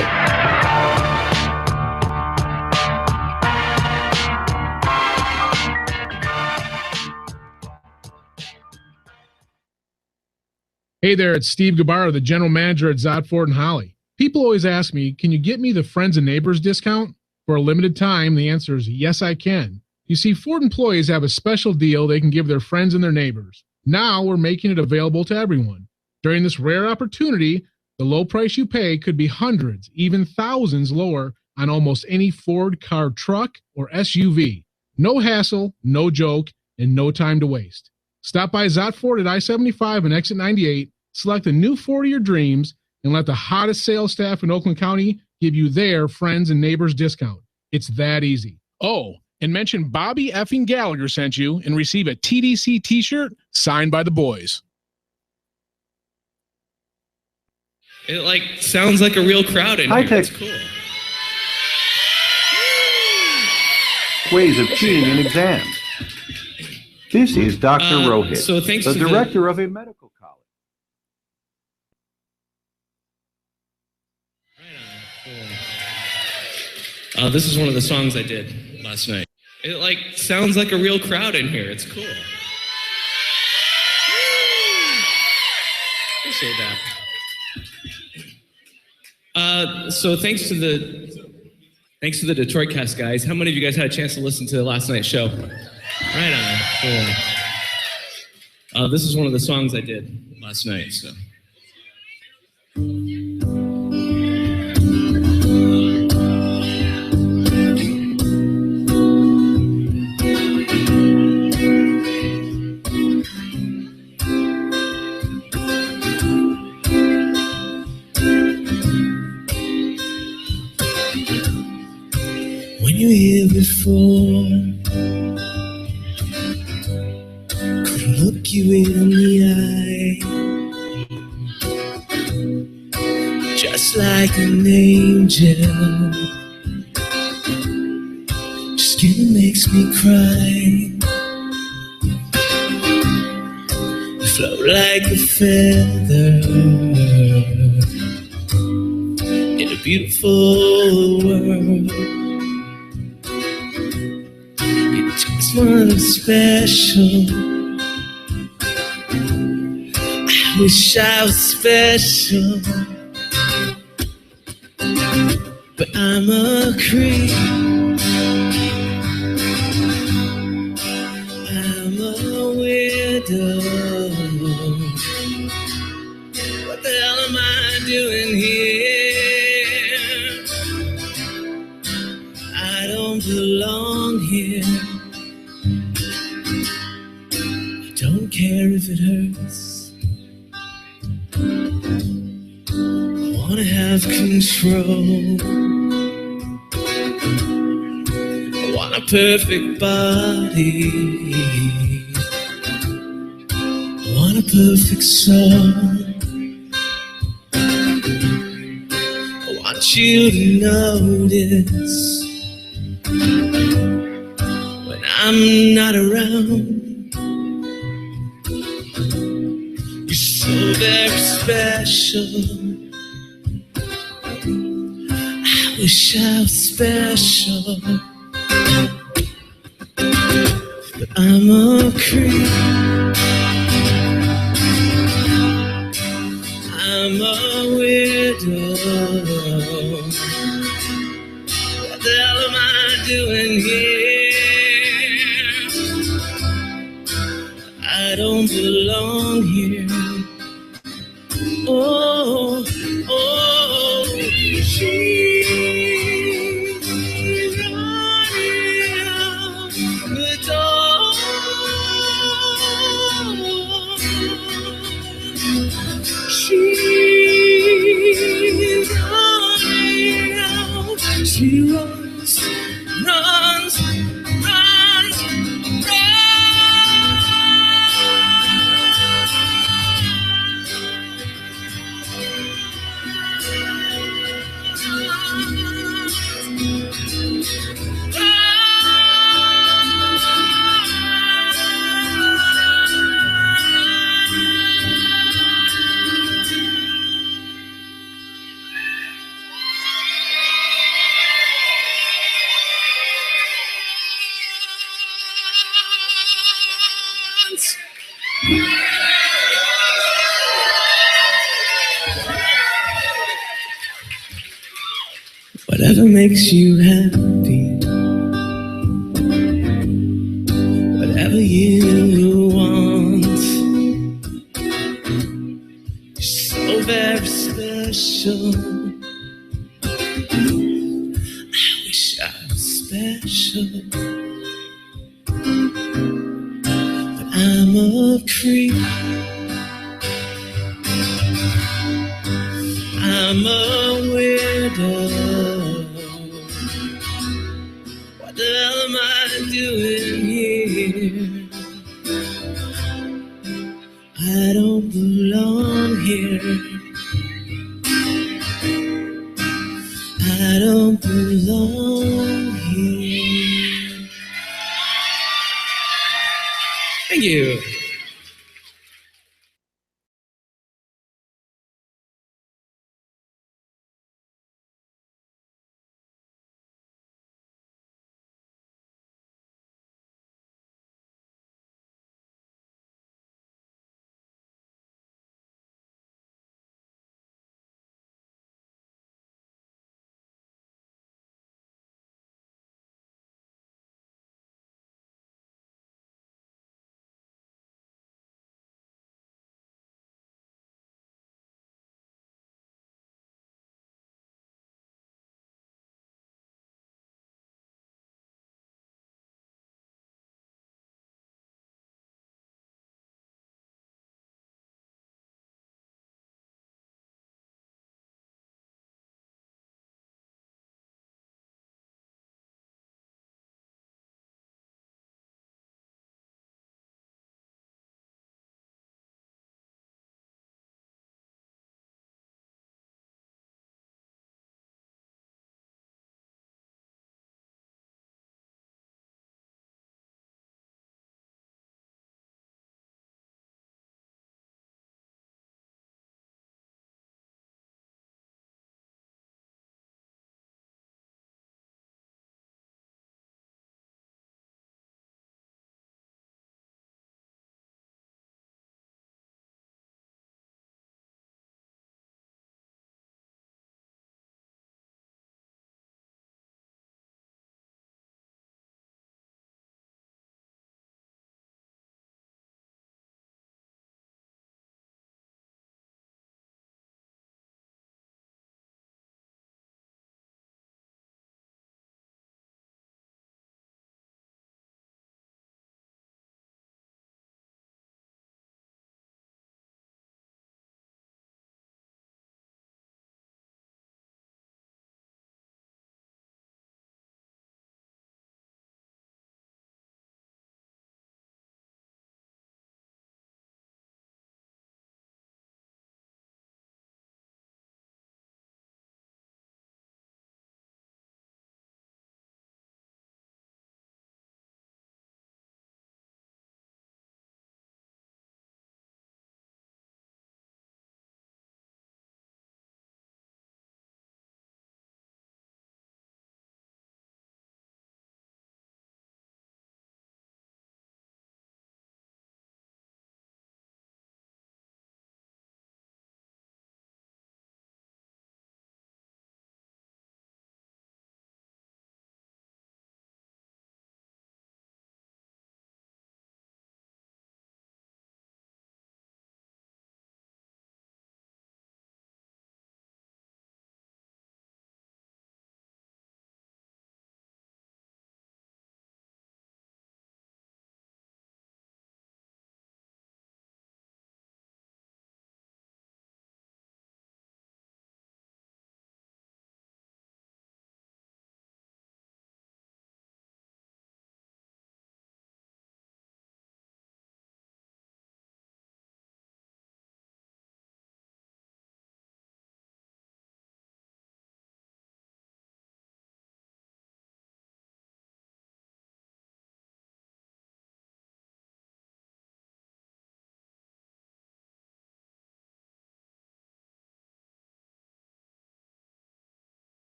Hey there, it's Steve Gabarra, the general manager at Zott Ford and Holly. People always ask me, can you get me the friends and neighbors discount? For a limited time, the answer is yes, I can. You see, Ford employees have a special deal they can give their friends and their neighbors. Now we're making it available to everyone. During this rare opportunity, the low price you pay could be hundreds, even thousands lower on almost any Ford car, truck, or SUV. No hassle, no joke, and no time to waste. Stop by Zott Ford at I-75 and exit 98, select the new Ford of your dreams, and let the hottest sales staff in Oakland County give you their friends and neighbors discount. It's that easy. Oh, and mention Bobby effing Gallagher sent you and receive a TDC t-shirt signed by the boys. It sounds like a real crowd in here. It's cool. Ways of cheating in exams. This is Dr. Rohit, so thanks the to director of a medical college. This is one of the songs I did last night. It sounds like a real crowd in here. It's cool. Appreciate that. So thanks to the Detroit Cast guys. How many of you guys had a chance to listen to last night's show? Right on. Cool. This is one of the songs I did last night. So. look you in the eye, just like an angel. Your skin makes me cry. You float like a feather in a beautiful world. You're just one special. I wish I was special, but I'm a creep. I'm a widow. What the hell am I doing here? I don't belong here. I don't care if it hurts. I wanna have control. I want a perfect body. I want a perfect soul. I want you to notice when I'm not around. You're so very special. I wish I was special, but I'm a creep. I'm a widow. What the hell am I doing here? I don't belong here. Oh, oh, she's running out the door. She's running out. She runs, runs, runs, whatever makes you happy, whatever you want. You're so very special. I wish I was special, but I'm a creep. I'm a widow. What the hell am I doing here? I don't belong here. I don't belong here. Thank you.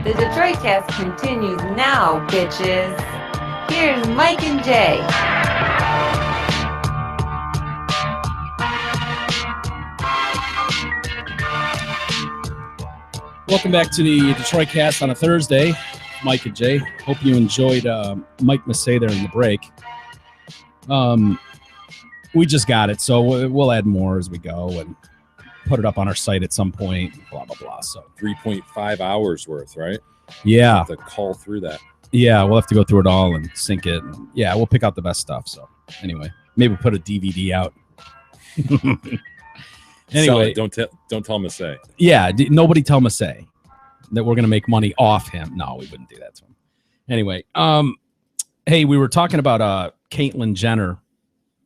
The Detroit Cast continues now, bitches. Here's Mike and Jay. Welcome back to the Detroit Cast on a Thursday. Mike and Jay. Hope you enjoyed Mike Massey there in the break. We just got it, so we'll add more as we go and put it up on our site at some point, blah, blah, blah. So 3.5 hours worth, right? Yeah. Have to call through that. Yeah, we'll have to go through it all and sync it. And yeah, we'll pick out the best stuff. So anyway, maybe we'll put a DVD out. Anyway. Don't tell Massey. Yeah, nobody tell Massey that we're going to make money off him. No, we wouldn't do that to him. Anyway, hey, we were talking about Caitlyn Jenner.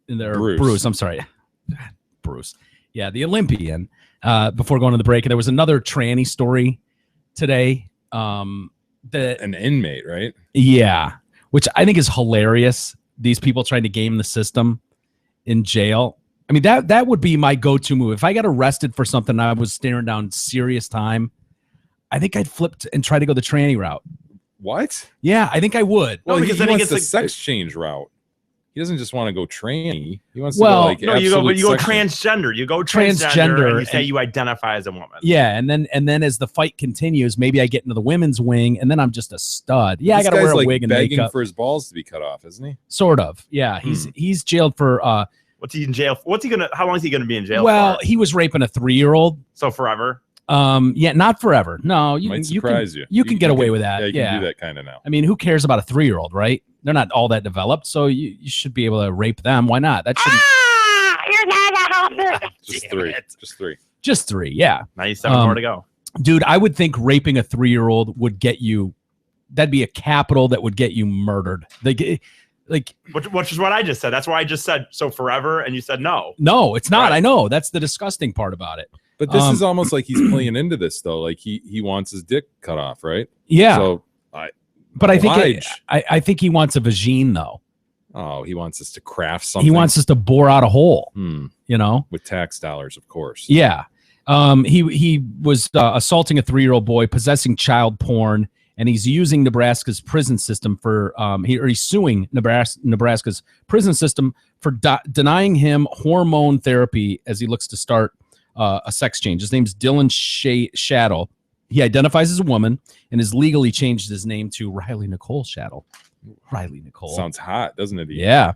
Bruce, I'm sorry. Bruce. Yeah, the Olympian. Before going to the break, there was another tranny story today. An inmate, right? Yeah, which I think is hilarious. These people trying to game the system in jail. I mean, that would be my go-to move. If I got arrested for something and I was staring down serious time, I think I'd flip and try to go the tranny route. What? Yeah, I think I would. Well, he wants the sex change route. He doesn't just want to go tranny. He wants to go like you go transgender. You go transgender and you say you identify as a woman. Yeah, and then as the fight continues, maybe I get into the women's wing, and then I'm just a stud. Yeah, I got to wear a wig and begging makeup. for his balls to be cut off, isn't he? Sort of. Yeah, he's jailed for. What's he in jail? How long is he gonna be in jail? Well, for? He was raping a 3-year-old. So forever. Yeah, not forever. No, you can get away with that. Yeah, you can do that kind of now. I mean, who cares about a 3-year-old, right? They're not all that developed, so you should be able to rape them. Why not? That shouldn't. You're not a hombre. Just three. Yeah. 97 more to go. Dude, I would think raping a 3-year-old would get you. That'd be a capital that would get you murdered. Which is what I just said. That's why I just said so forever, and you said no. No, it's not. Right. I know. That's the disgusting part about it. But this is almost like he's playing into this, though. Like he wants his dick cut off, right? Yeah. So I think he wants a vagine, though. Oh, he wants us to craft something. He wants us to bore out a hole. You know, with tax dollars, of course. Yeah. He was assaulting a 3-year-old boy, possessing child porn, and he's using Nebraska's prison system for he's suing Nebraska's prison system for denying him hormone therapy as he looks to start a sex change. His name's Dylan Shaddle. He identifies as a woman and has legally changed his name to Riley Nicole Shaddle. Riley Nicole. Sounds hot, doesn't it? Yeah.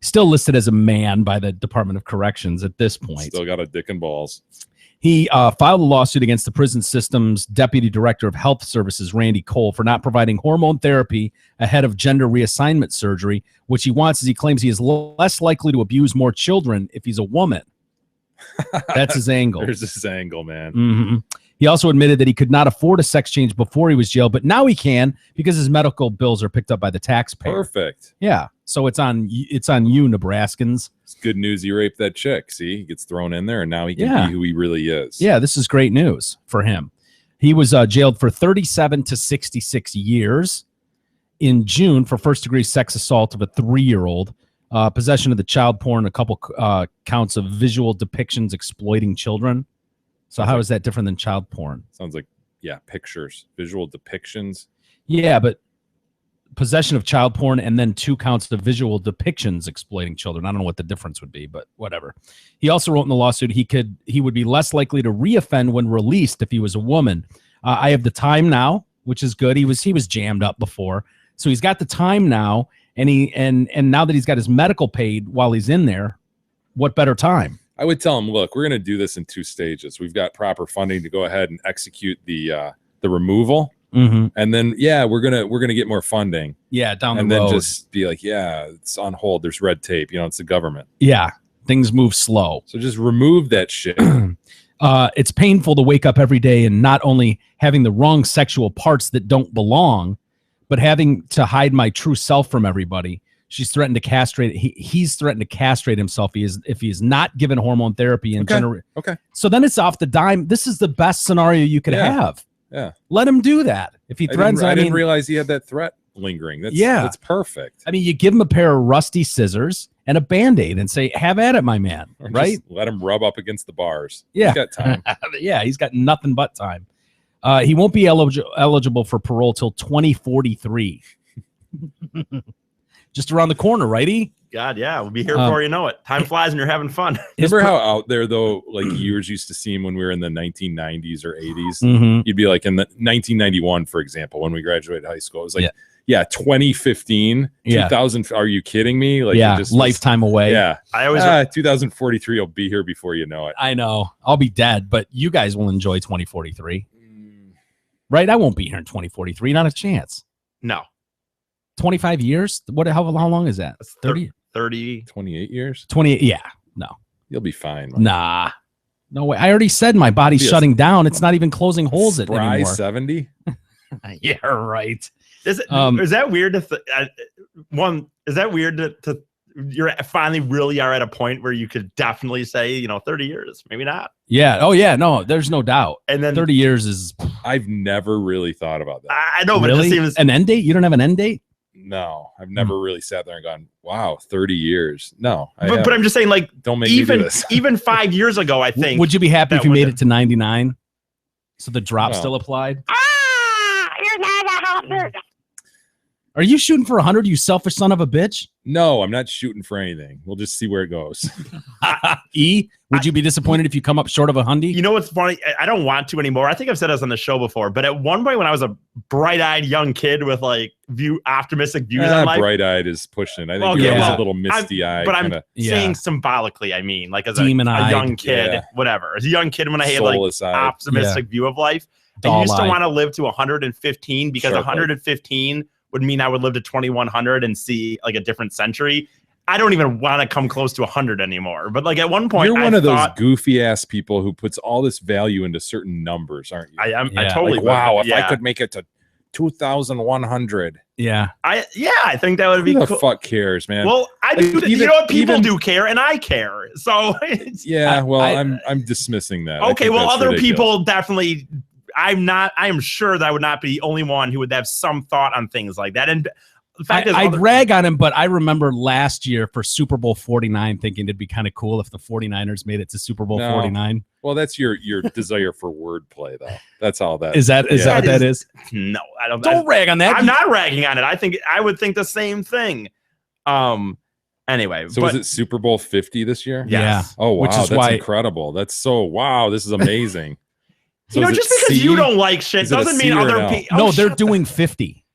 Still listed as a man by the Department of Corrections at this point. Still got a dick and balls. He filed a lawsuit against the prison system's Deputy Director of Health Services, Randy Cole, for not providing hormone therapy ahead of gender reassignment surgery, which he wants, as he claims he is less likely to abuse more children if he's a woman. That's his angle. There's his angle, man. Mm-hmm. He also admitted that he could not afford a sex change before he was jailed, but now he can because his medical bills are picked up by the taxpayer. Perfect. Yeah. So it's on you, Nebraskans. It's good news he raped that chick. See, he gets thrown in there, and now he can be who he really is. Yeah, this is great news for him. He was jailed for 37 to 66 years in June for first-degree sex assault of a 3-year-old. Possession of the child porn, a couple counts of visual depictions exploiting children. So how is that different than child porn? Sounds like, pictures, visual depictions. Yeah, but possession of child porn and then 2 counts of visual depictions exploiting children. I don't know what the difference would be, but whatever. He also wrote in the lawsuit he would be less likely to reoffend when released if he was a woman. I have the time now, which is good. He was jammed up before, so he's got the time now. And now that he's got his medical paid while he's in there, what better time? I would tell him, look, we're going to do this in 2 stages. We've got proper funding to go ahead and execute the removal, and then we're gonna get more funding. Yeah, down and the road. then just be like, it's on hold. There's red tape. It's the government. Yeah, things move slow. So just remove that shit. It's painful to wake up every day and not only having the wrong sexual parts that don't belong, but having to hide my true self from everybody. She's threatened to castrate. He's threatened to castrate himself if he is not given hormone therapy. Okay. So then it's off the dime. This is the best scenario you could have. Yeah. Let him do that. If he threatens, I didn't realize he had that threat lingering. That's perfect. I mean, you give him a pair of rusty scissors and a Band-Aid and say, "Have at it, my man." Or right? Just let him rub up against the bars. Yeah. He's got time. Yeah, he's got nothing but time. He won't be eligible for parole till 2043. Just around the corner, righty? God, yeah, we'll be here before you know it. Time flies and you're having fun. Remember how out there though, like years used to seem when we were in the 1990s or 80s? Mm-hmm. You'd be like in the 1991, for example, when we graduated high school. It was like, yeah 2015, 2000. Are you kidding me? Like, yeah, just lifetime away. Yeah, I always 2043 will be here before you know it. I know. I'll be dead, but you guys will enjoy 2043, right? I won't be here in 2043. Not a chance. No. 25 years? What? How long is that? 30. 28 years. 28. Yeah. No. You'll be fine. Mike. Nah. No way. I already said my body's shutting down. It's not even closing holes it anymore. 70. Yeah. Right. Is that weird to is that weird to you're finally really are at a point where you could definitely say 30 years, maybe not. Yeah. Oh yeah. No, there's no doubt. And then 30 years is. I've never really thought about that. I know, but really? It just seems an end date. You don't have an end date. No, I've never really sat there and gone, wow, 30 years. No. But I'm just saying, like, don't make me do this. Even 5 years ago, I think. Would you be happy if you made it to 99? So the drop still applied? You're not a hummer. Are you shooting for 100, you selfish son of a bitch? No, I'm not shooting for anything. We'll just see where it goes. Would you be disappointed if you come up short of 100? You know what's funny? I don't want to anymore. I think I've said this on the show before, but at one point when I was a bright-eyed young kid with like optimistic views on life. Bright-eyed is pushing. I think you're a little misty-eyed. But I'm saying symbolically, I mean, like as a demon-eyed, young kid, whatever. As a young kid when I had like optimistic view of life, I used to want to live to 115 because 115 would mean I would live to 2100 and see like a different century. I don't even want to come close to 100 anymore. But like at one point, you're one of those goofy ass people who puts all this value into certain numbers, aren't you? I totally. Like, wow, if I could make it to 2100. Yeah. I think that would be Who the cool. fuck cares, man? Well, I do. You know what? People do care, and I care. So I'm dismissing that. Okay, well, other people definitely. I am sure that I would not be the only one who would have some thought on things like that. And the fact is, I'd rag on him, but I remember last year for Super Bowl 49 thinking it'd be kind of cool if the 49ers made it to Super Bowl 49. Well, that's your desire for wordplay, though. That's all that is. That what that is? No, I don't. Don't rag on that. I'm not ragging on it. I would think the same thing. Anyway, so was it Super Bowl 50 this year? Yeah. Oh wow, that's incredible. That's so wow. This is amazing. So just because you don't like shit doesn't mean other people. No, they're doing 50.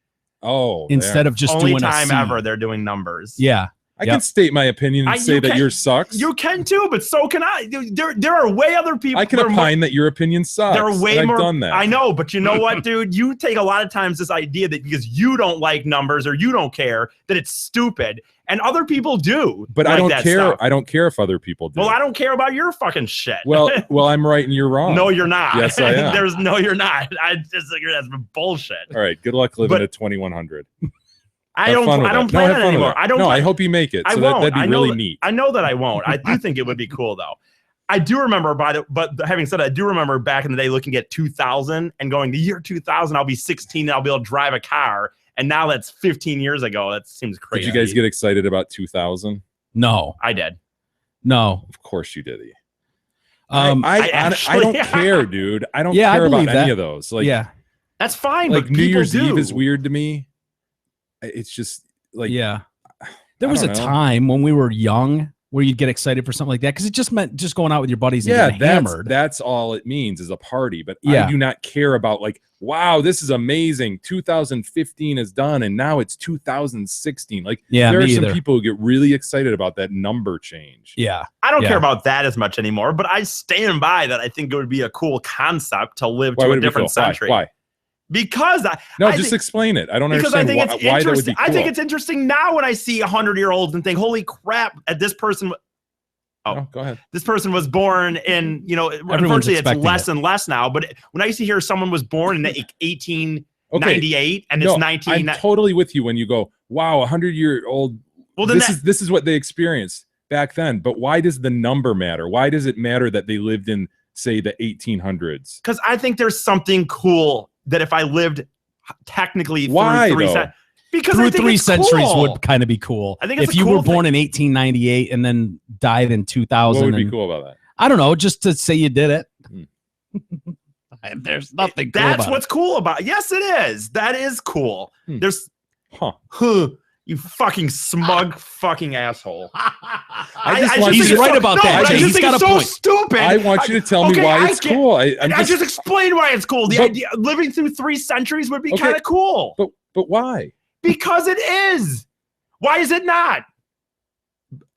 Oh, instead of just only doing time a C. ever they're doing numbers. Yeah. I can state my opinion and say that yours sucks. You can too, but so can I. There are way other people. I can opine that your opinion sucks. There are way more. I've done that. I know, but you know what, dude? You take a lot of times this idea that because you don't like numbers or you don't care that it's stupid, and other people do. But like I don't that care. stuff. I don't care if other people do. Well, I don't care about your fucking shit. Well, I'm right and you're wrong. No, you're not. Yes, I am. You're not. I just think that's bullshit. All right. Good luck living at 2100. I don't plan it anymore. I hope you make it. So that'd be really neat. I know that I won't. I do think it would be cool though. I do remember but having said that, I do remember back in the day looking at 2000 and going, the year 2000, I'll be 16 and I'll be able to drive a car. And now that's 15 years ago. That seems crazy. Did you guys get excited about 2000? No, I did. No, of course you did. I don't care, dude. I don't care about any of those. Like, that's fine. Like but New Year's do. Eve is weird to me. It's just like, there was a time when we were young where you'd get excited for something like that because it just meant just going out with your buddies and getting hammered. That's all it means is a party. But I do not care about like, wow, this is amazing. 2015 is done and now it's 2016. Like, there are some people who get really excited about that number change. Yeah, I don't care about that as much anymore. But I stand by that. I think it would be a cool concept to live to a different century. Why? Because just explain it. I don't understand why that would be cool. I think it's interesting now when I see 100-year-olds and think, holy crap, this person. Oh, go ahead. This person was born in, unfortunately it's less and less now. But when I used to hear someone was born in 1898 and it's 19. I'm totally with you when you go, wow, 100-year-old. Well, then this is what they experienced back then. But why does the number matter? Why does it matter that they lived in, say, the 1800s? Because I think there's something cool that if I lived technically through because through 3 centuries would kind of be cool. I think it's if you were born in 1898 and then died in 2000. What would be cool about that? I don't know, just to say you did it. There's nothing cool That's about what's cool about it. Yes, it is. That is cool. There's you fucking smug fucking asshole. He's right about that. I just think it's so stupid. I want you to tell me why it's cool. I just explained why it's cool. The idea living through 3 centuries would be kind of cool. But why? Because it is. Why is it not?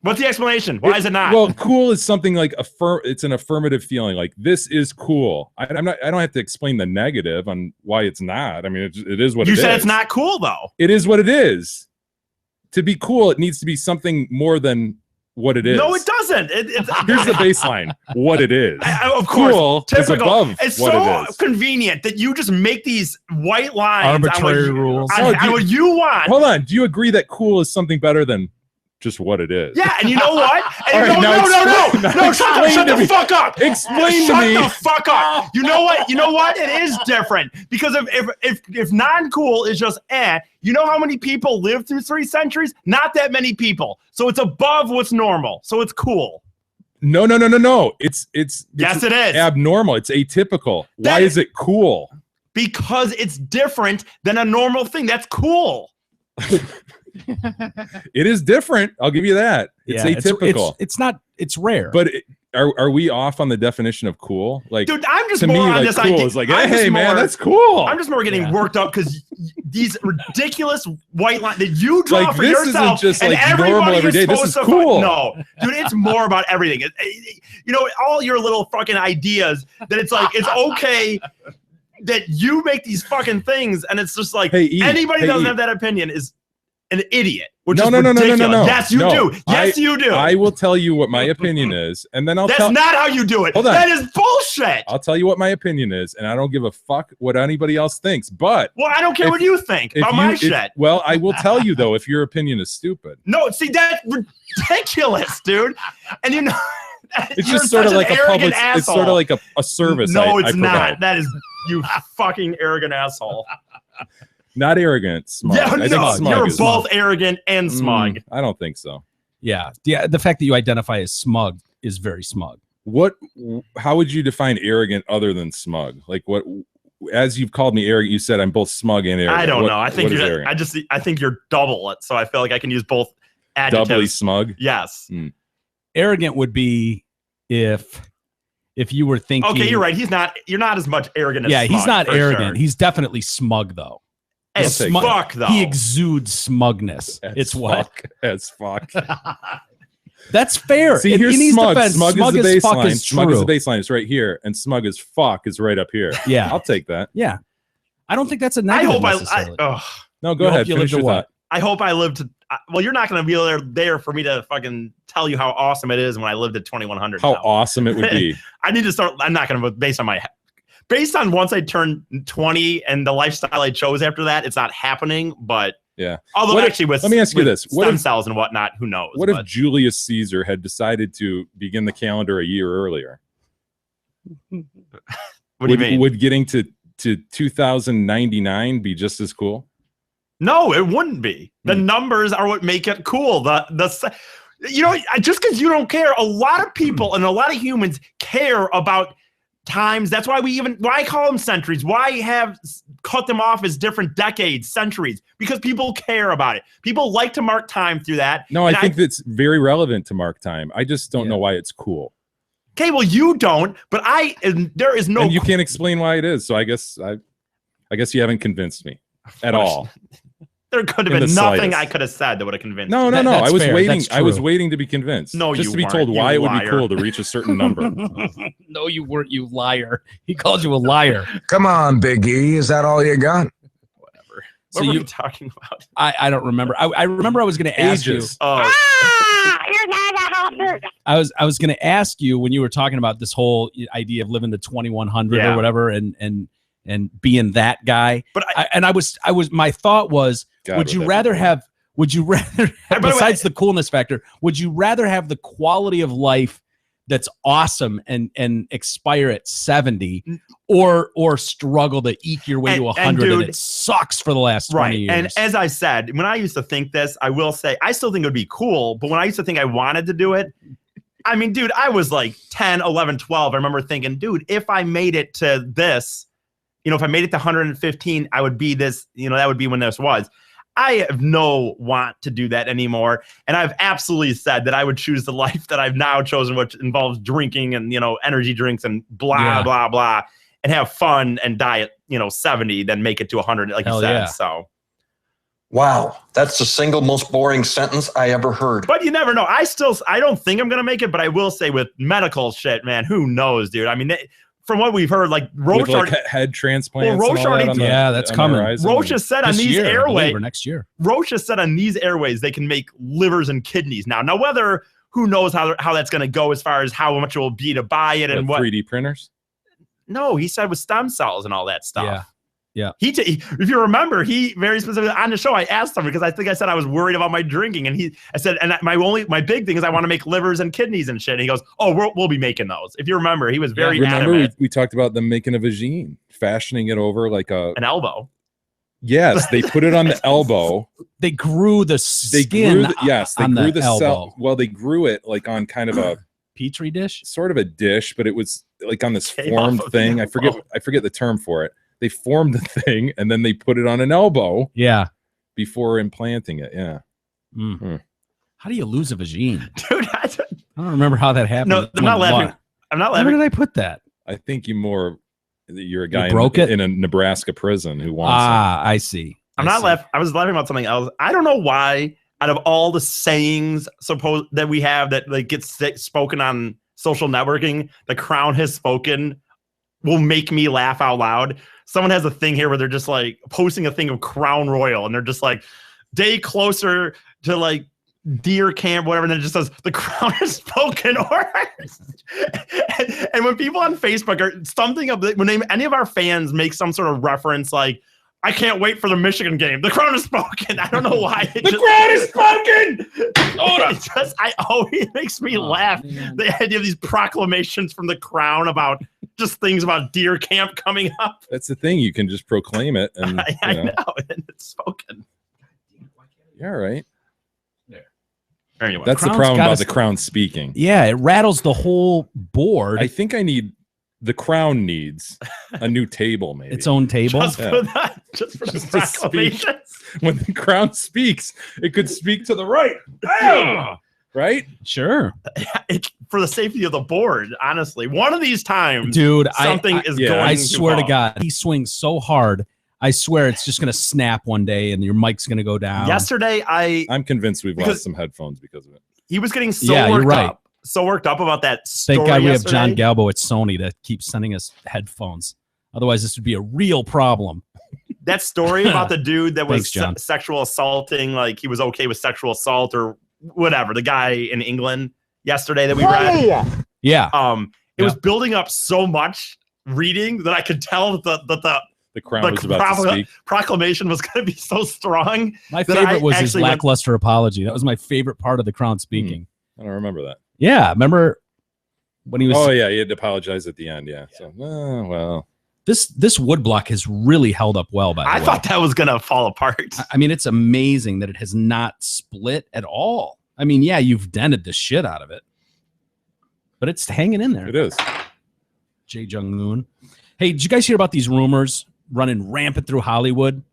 What's the explanation? Why is it not? Well, cool is something like it's an affirmative feeling. Like this is cool. I don't have to explain the negative on why it's not. I mean, it is what it is. You said it's not cool though. It is what it is. To be cool, it needs to be something more than what it is. No, it doesn't. Here's the baseline: what it is. Of course, cool is above it's what so it is. convenient that you just make these white lines, arbitrary rules. On what you want. Hold on. Do you agree that cool is something better than just what it is? Yeah, and you know what? All right, No, shut the fuck up. Explain shut to me. the fuck up. You know what? It is different because if non-cool is just you know how many people live through 3 centuries? Not that many people. So it's above what's normal. So it's cool. No. It's yes, it is abnormal. It's atypical. Why is it cool? Because it's different than a normal thing. That's cool. It is different. I'll give you that. It's atypical. It's not. It's rare. But are we off on the definition of cool? Like, dude, I'm just to more me, on like, this cool idea. is like, hey, man, that's cool. I'm just more getting worked up because these ridiculous white lines that you draw like, for this yourself, isn't just and like everybody normal every day. This is cool. No, dude, it's more about everything. You know, all your little fucking ideas that it's like it's okay that you make these fucking things, and it's just like anybody that doesn't have that opinion is an idiot. Which is ridiculous. No. Yes, you do. Yes, you do. I will tell you what my opinion is, and then That's not how you do it. Hold on. That is bullshit. I'll tell you what my opinion is, and I don't give a fuck what anybody else thinks. But well, I don't care what you think about my shit. Well, I will tell you though, if your opinion is stupid. No, see, that's ridiculous, dude. And you know, it's just sort of like a public. Asshole. It's sort of like a service. No, I it's not. provide. That is you fucking arrogant asshole. Not arrogant, smug. Yeah, I think smug you're is both smug. arrogant and smug. I don't think so. Yeah. The fact that you identify as smug is very smug. How would you define arrogant other than smug? Like what? As you've called me arrogant, you said I'm both smug and arrogant. I don't know. I think you're. Arrogant? I think you're double it. So I feel like I can use both adjectives. Doubly smug. Yes. Arrogant would be if you were thinking. Okay, you're right. You're not as much arrogant as smug. He's not arrogant. Sure. He's definitely smug though. As fuck though. He exudes smugness. As fuck. That's fair. See, here's smug. Smug is the baseline. Smug is the true. baseline. It's right here, and smug as fuck is right up here. Yeah, I'll take that. Yeah, I don't think that's a negative. No, go ahead. Finish your thought. I hope I live to. Well, you're not going to be there for me to fucking tell you how awesome it is when I lived at 2100. How awesome it would be. I need to start. I'm not going to based on once I turned 20 and the lifestyle I chose after that, it's not happening. But yeah, although let me ask you this: what stem cells and whatnot, who knows? What if Julius Caesar had decided to begin the calendar a year earlier? What do you mean? Would getting to 2099 be just as cool? No, it wouldn't be. The numbers are what make it cool. You know, just because you don't care, a lot of people and a lot of humans care about times. That's why why I call them centuries. Why cut them off as different decades, centuries? Because people care about it. People like to mark time through that. No, I think that's very relevant to mark time. I just don't know why it's cool. Okay, well, you don't, but there is no. And you can't explain why it is. So I guess you haven't convinced me at all. There could have been nothing I could have said that would have convinced No. you. I was waiting. I was waiting to be convinced. No, just you to be weren't, told why you it would liar. be cool to reach a certain number. No, you weren't, you liar. He called you a liar. Come on, Big E. Is that all you got? Whatever. So what were you talking about? I don't remember. I remember I was going to ask you. Oh. I was going to ask you when you were talking about this whole idea of living the 2100 or whatever, and being that guy. But my thought was, God, would you rather have besides the coolness factor, would you rather have the quality of life that's awesome and expire at 70, or struggle to eke your way to 100 and it sucks for the last 20 years? And as I said, when I used to think this, I will say I still think it would be cool, but when I used to think I wanted to do it, I mean, dude, I was like 10, 11, 12. I remember thinking, dude, if I made it to this, if I made it to 115, I would be this, that would be when this was. I have no want to do that anymore. And I've absolutely said that I would choose the life that I've now chosen, which involves drinking and, energy drinks and blah, blah, blah, and have fun and die at, 70, then make it to 100, like you said. So. Wow, that's the single most boring sentence I ever heard. But you never know. I don't think I'm going to make it, but I will say with medical shit, man, who knows, dude? I mean, from what we've heard, like Roche head transplants. Well, Roche already, that's coming. Roche has said on these airways, next year. Roche has said on these airways they can make livers and kidneys now. Now, who knows how that's going to go as far as how much it will be to buy it and what 3D printers? No, he said with stem cells and all that stuff. Yeah. Yeah. If you remember, he very specifically on the show, I asked him because I think I said I was worried about my drinking, and I said, and my big thing is I want to make livers and kidneys and shit. And he goes, "Oh, we'll be making those." If you remember, he was very adamant. We talked about them making a vagine, fashioning it over like an elbow. Yes, they put it on the elbow. They grew the skin. They grew the cell. Well, they grew it like on kind of a petri dish, sort of a dish, but it was like on this formed thing. I forget the term for it. They formed the thing and then they put it on an elbow. Yeah. Before implanting it. Yeah. How do you lose a vagine? Dude, I don't remember how that happened. No, I'm not laughing. I'm not laughing. Where did I put that? I think you're a guy in a Nebraska prison who wants it. I see. I'm not laughing. I was laughing about something else. I don't know why out of all the sayings that we have that like gets spoken on social networking, the Crown has spoken will make me laugh out loud. Someone has a thing here where they're just like posting a thing of Crown Royal and they're just like day closer to like deer camp, whatever. And then it just says the Crown has spoken. And when people on Facebook are something of when any of our fans make some sort of reference, like, I can't wait for the Michigan game. The Crown has spoken. I don't know why. The Crown has spoken. It always makes me laugh. Man. The idea of these proclamations from the Crown about just things about deer camp coming up. That's the thing. You can just proclaim it. And I know. And it's spoken. Yeah, right. There. Anyway, that's the problem about the Crown speaking. Yeah, it rattles the whole board. I think the Crown needs a new table, maybe its own table. Just for that, just for the proclamations. When the Crown speaks, it could speak to the right. Right? Sure. It's for the safety of the board, honestly. One of these times, dude, something is going I swear to God, he swings so hard. I swear it's just going to snap one day and your mic's going to go down. Yesterday, I'm convinced we've lost some headphones because of it. He was getting so worked up about that story. Thank God we yesterday. have John Galbo at Sony to keep sending us headphones. Otherwise, this would be a real problem. That story about the dude that was Thanks, sexual assaulting, like he was okay with sexual assault or whatever. The guy in England yesterday that we read. Yeah. It was building up so much reading that I could tell that the Crown was about to speak. Proclamation was going to be so strong. My favorite was his lackluster apology. That was my favorite part of the Crown speaking. I don't remember that. Yeah, remember when he was? Oh yeah, he had to apologize at the end. Yeah. So well, this woodblock has really held up well. By the way, I thought that was gonna fall apart. I mean, it's amazing that it has not split at all. I mean, yeah, you've dented the shit out of it, but it's hanging in there. It is. Jay Jong-un. Hey, did you guys hear about these rumors running rampant through Hollywood?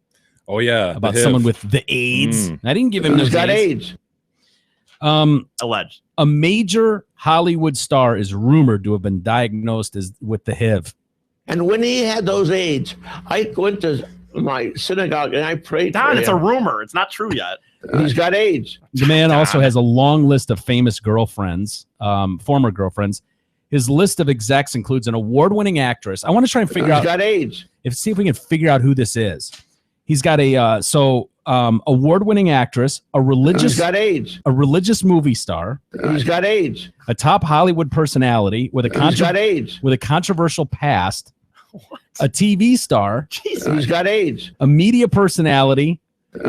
Oh yeah, about someone with the AIDS. I didn't give him Who's got AIDS. Alleged. A major Hollywood star is rumored to have been diagnosed with the HIV. And when he had those AIDS, I went to my synagogue and I prayed for him. It's a rumor. It's not true yet. He's got AIDS. The man also has a long list of famous girlfriends, former girlfriends. His list of execs includes an award-winning actress. I want to try and figure out. He's got AIDS. See if we can figure out who this is. He's got a award-winning actress, a religious. He's got AIDS. A religious movie star. He's got AIDS. A top Hollywood personality with a He's got AIDS. With a controversial past. What? A TV star. Jesus. He's got AIDS. A media personality.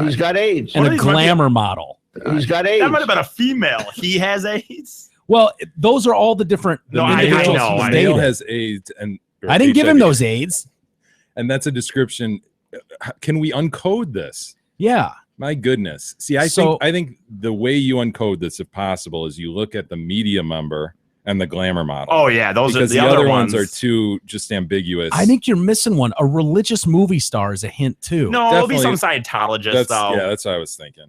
He's got AIDS. And a glamour model. He's got AIDS. That might have been a female. He has AIDS. Well, those are all the different. No, I know. Male has AIDS, and I didn't give him those AIDS. And that's a description. Can we uncode this? Yeah. My goodness. See, I think the way you uncode this, if possible, is you look at the media member and the glamour model. Oh yeah, those are the other ones are too just ambiguous. I think you're missing one. A religious movie star is a hint too. No, it'll be some Scientologist though. Yeah, that's what I was thinking.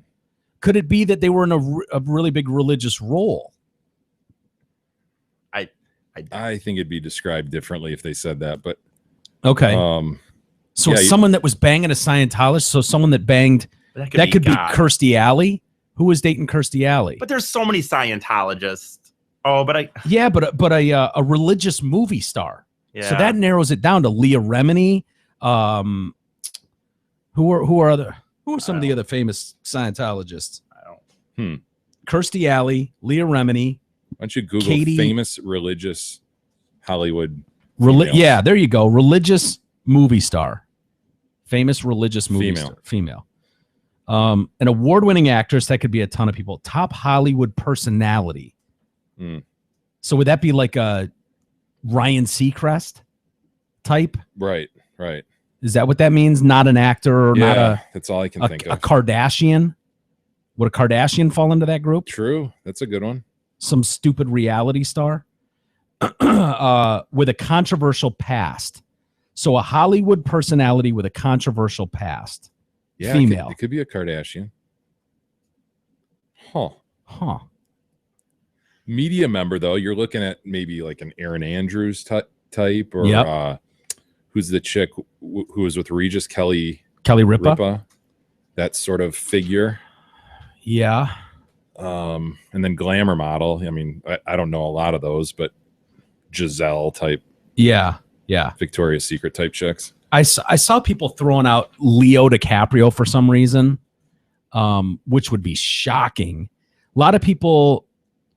Could it be that they were in a really big religious role? I think it'd be described differently if they said that, but okay. So someone that was banging a Scientologist, so someone that banged that could be Kirstie Alley. Who was dating Kirstie Alley? But there's so many Scientologists. Oh, but a religious movie star. Yeah. So that narrows it down to Leah Remini. Who are some of the other famous Scientologists? Kirstie Alley, Leah Remini. Why don't you Google Katie, famous religious Hollywood? Yeah, there you go. Religious movie star. Famous religious movie star. Female. An award-winning actress. That could be a ton of people. Top Hollywood personality. So would that be like a Ryan Seacrest type? Right. Is that what that means? Not an actor or not a... That's all I can think of. A Kardashian? Would a Kardashian fall into that group? True. That's a good one. Some stupid reality star with a controversial past. So a Hollywood personality with a controversial past. Yeah, female. It could be a Kardashian. Huh. Media member, though, you're looking at maybe like an Erin Andrews type, or who's the chick who was with Regis, Kelly Ripa? That sort of figure. Yeah. And then glamour model. I mean, I don't know a lot of those, but Giselle type. Yeah. Victoria's Secret type chicks. I saw people throwing out Leo DiCaprio for some reason, which would be shocking. A lot of people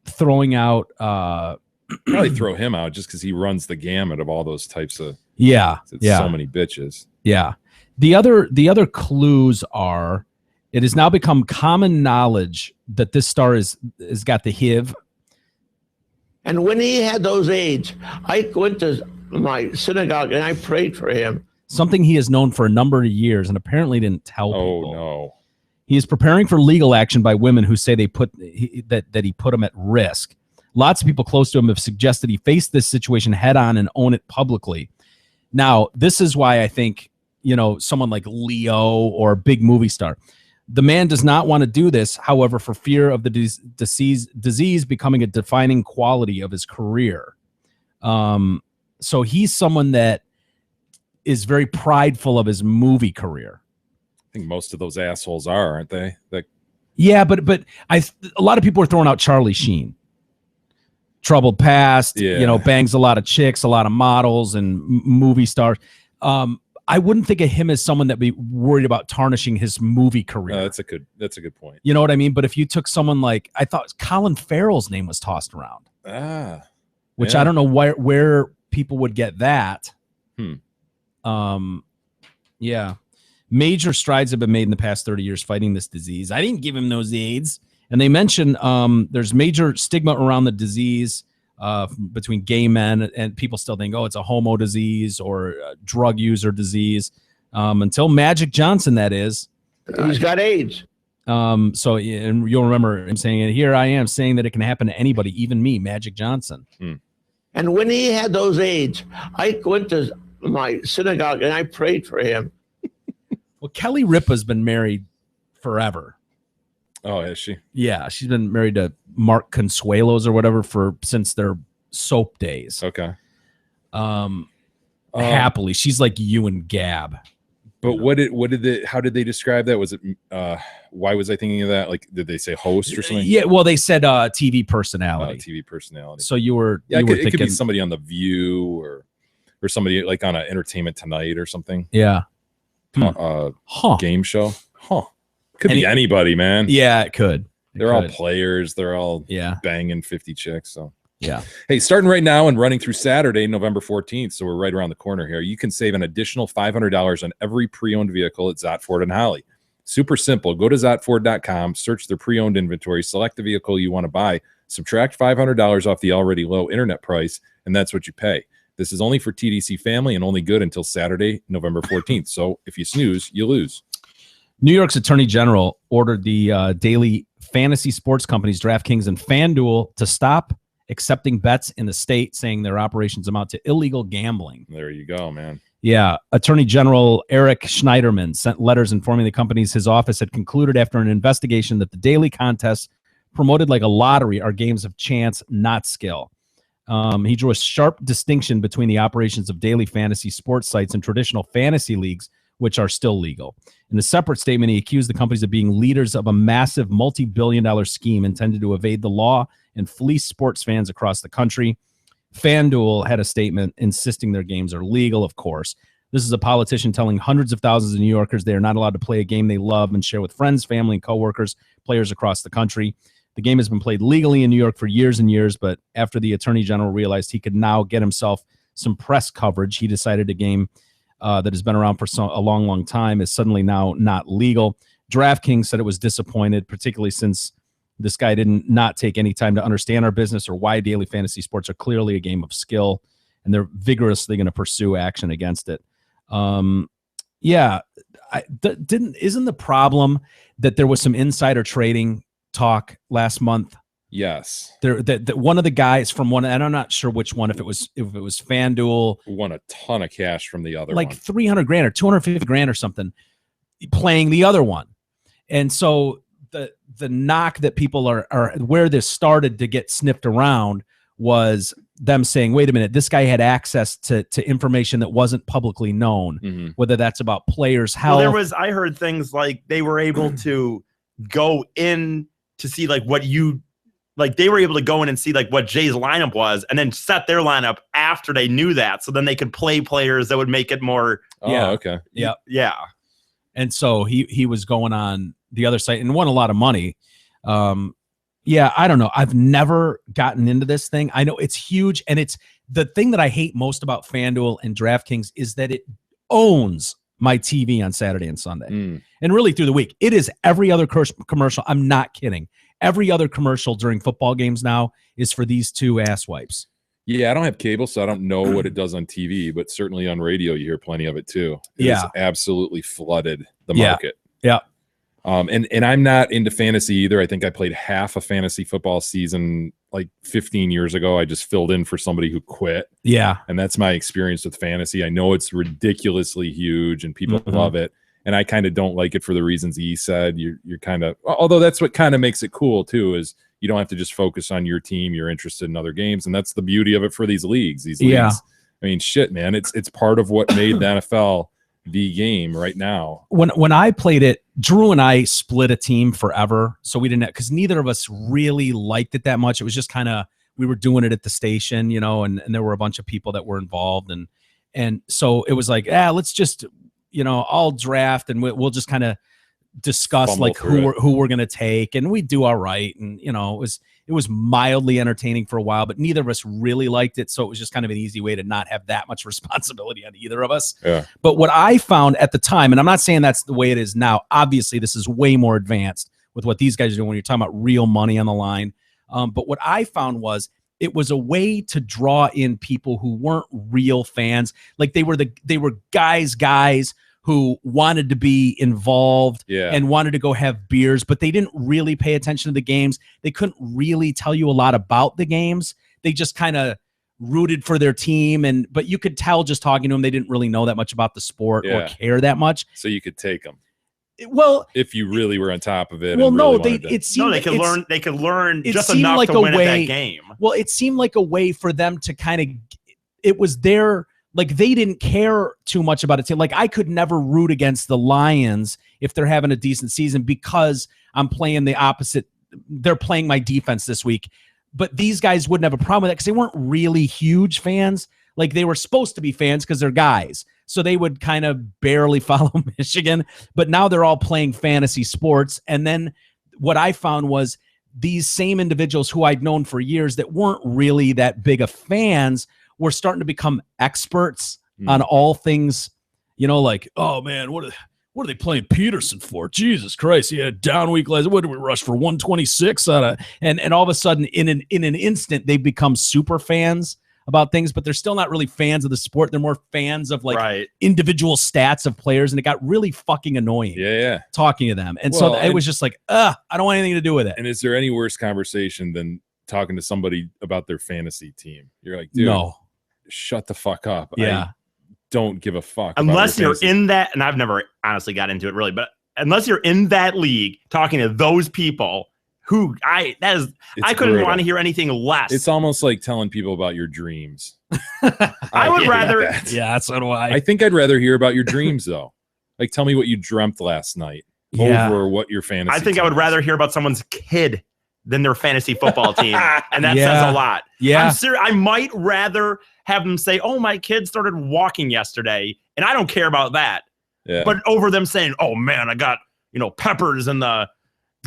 throwing out probably throw him out just because he runs the gamut of all those types of so many bitches. Yeah. The other clues are, it has now become common knowledge that this star has got the HIV. And when he had those AIDS, I went to my synagogue and I prayed for him. Something he has known for a number of years and apparently didn't tell people. Oh no. He is preparing for legal action by women who say that he put him at risk. Lots of people close to him have suggested he face this situation head on and own it publicly. Now, this is why I think, someone like Leo or a big movie star, the man does not want to do this, however, for fear of the disease becoming a defining quality of his career. So he's someone that is very prideful of his movie career. I think most of those assholes aren't they? Yeah, but a lot of people are throwing out Charlie Sheen. Troubled past, bangs a lot of chicks, a lot of models and movie stars. I wouldn't think of him as someone that'd be worried about tarnishing his movie career. That's a good point. You know what I mean? But if you took someone like, I thought Colin Farrell's name was tossed around. Which I don't know where people would get that. Yeah. Major strides have been made in the past 30 years fighting this disease. I didn't give him those AIDS. And they mentioned there's major stigma around the disease between gay men, and people still think, it's a homo disease or a drug user disease. Until Magic Johnson, that is. He's got AIDS. So and you'll remember him saying it. Here I am saying that it can happen to anybody, even me, Magic Johnson. And when he had those AIDS, I went to my synagogue and I prayed for him. Well, Kelly Ripa's been married forever. Oh, is she? Yeah, she's been married to Mark Consuelos or whatever since their soap days. Okay. Happily, she's like you and Gab. But how did they describe that? Was it why was I thinking of that? Like, did they say host or something? Yeah, well, they said TV personality. TV personality. So you were it thinking, could be somebody on The View or somebody like on a Entertainment Tonight or something. Yeah. Game show. Could be anybody, man. Yeah, it could. They're all players. They're all banging 50 chicks. So yeah. Hey, starting right now and running through Saturday, November 14th. So we're right around the corner here. You can save an additional $500 on every pre-owned vehicle at Zott Ford and Holly. Super simple. Go to ZottFord.com, search their pre-owned inventory, select the vehicle you want to buy, subtract $500 off the already low internet price, and that's what you pay. This is only for TDC family and only good until Saturday, November 14th. So if you snooze, you lose. New York's Attorney General ordered the daily fantasy sports companies, DraftKings and FanDuel, to stop accepting bets in the state, saying their operations amount to illegal gambling. There you go, man. Yeah. Attorney General Eric Schneiderman sent letters informing the companies his office had concluded after an investigation that the daily contests promoted like a lottery are games of chance, not skill. He drew a sharp distinction between the operations of daily fantasy sports sites and traditional fantasy leagues, which are still legal. In a separate statement, he accused the companies of being leaders of a massive multi-billion-dollar scheme intended to evade the law and fleece sports fans across the country. FanDuel had a statement insisting their games are legal, of course. This is a politician telling hundreds of thousands of New Yorkers they are not allowed to play a game they love and share with friends, family, and coworkers, players across the country. The game has been played legally in New York for years and years, but after the Attorney General realized he could now get himself some press coverage, he decided a game that has been around for a long, long time is suddenly now not legal. DraftKings said it was disappointed, particularly since this guy didn't not take any time to understand our business or why daily fantasy sports are clearly a game of skill, and they're vigorously going to pursue action against it. Isn't the problem that there was some insider trading talk last month? Yes. One of the guys from one, and I'm not sure which one, if it was FanDuel, won a ton of cash from the other like one. 300 grand or 250 grand or something, playing the other one. And so the knock that people are where this started to get sniffed around was them saying, wait a minute, this guy had access to information that wasn't publicly known, whether that's about players' health. Well, I heard things like they were able to go in to see like what they were able to go in and see like what Jay's lineup was and then set their lineup after they knew that. So then they could play players that would make it more. Okay. Yeah. Yeah. And so he was going on the other site and won a lot of money. I don't know. I've never gotten into this thing. I know it's huge. And it's the thing that I hate most about FanDuel and DraftKings is that it owns my TV on Saturday and Sunday and really through the week. It is every other commercial. I'm not kidding. Every other commercial during football games now is for these two ass wipes. Yeah, I don't have cable, so I don't know what it does on TV, but certainly on radio, you hear plenty of it too. It's absolutely flooded the market. Yeah. And I'm not into fantasy either. I think I played half a fantasy football season like 15 years ago. I just filled in for somebody who quit. Yeah. And that's my experience with fantasy. I know it's ridiculously huge and people love it. And I kind of don't like it for the reasons he said. You're kind of, although that's what kind of makes it cool too, is you don't have to just focus on your team. You're interested in other games. And that's the beauty of it for these leagues. I mean, shit, man, it's part of what made the NFL the game right now. When I played it, Drew and I split a team forever. So we didn't, because neither of us really liked it that much. It was just kind of, we were doing it at the station, and there were a bunch of people that were involved. And so it was like, let's just, I'll draft and we'll just kind of discuss Fumble like who we're going to take. And we do all right. And, it was mildly entertaining for a while, but neither of us really liked it. So it was just kind of an easy way to not have that much responsibility on either of us. Yeah. But what I found at the time, and I'm not saying that's the way it is now, obviously this is way more advanced with what these guys are doing when you're talking about real money on the line. But what I found was it was a way to draw in people who weren't real fans. Like they were guys who wanted to be involved and wanted to go have beers, but they didn't really pay attention to the games. They couldn't really tell you a lot about the games. They just kind of rooted for their team. But you could tell just talking to them, they didn't really know that much about the sport or care that much. So you could take them. Well, if you really were on top of it. Well, no, they could learn. They could learn just enough like to win at that game. Well, it seemed like a way for them to kind of. It was their. Like they didn't care too much about it. Like I could never root against the Lions if they're having a decent season because I'm playing the opposite. They're playing my defense this week. But these guys wouldn't have a problem with that because they weren't really huge fans. Like they were supposed to be fans because they're guys. So they would kind of barely follow Michigan. But now they're all playing fantasy sports. And then what I found was these same individuals who I'd known for years that weren't really that big of fans we're starting to become experts on all things, like, oh man, what are they playing Peterson for? Jesus Christ. He had a down week last. What did we rush for 126 and all of a sudden in an instant, they become super fans about things, but they're still not really fans of the sport. They're more fans of like Right. individual stats of players, and it got really fucking annoying. Yeah. Talking to them, and Well, so it was just like, I don't want anything to do with it. And is there any worse conversation than talking to somebody about their fantasy team? You're like, dude, No. shut the fuck up. Yeah. I don't give a fuck. about Unless your you're fantasy. in that, and I've never honestly got into it really, but unless you're in that league talking to those people who I couldn't brutal. want to hear anything less. It's almost like telling people about your dreams. I would hate rather that. Yeah, so do I. I think I'd rather hear about your dreams though. Like, tell me what you dreamt last night over what your fantasy. I think I team would is. rather hear about someone's kid than their fantasy football team, and that Yeah. says a lot. Yeah. I'm serious. I might rather have them say, "Oh, my kid started walking yesterday," and I don't care about that. Yeah. But over them saying, "Oh man, I got Peppers in the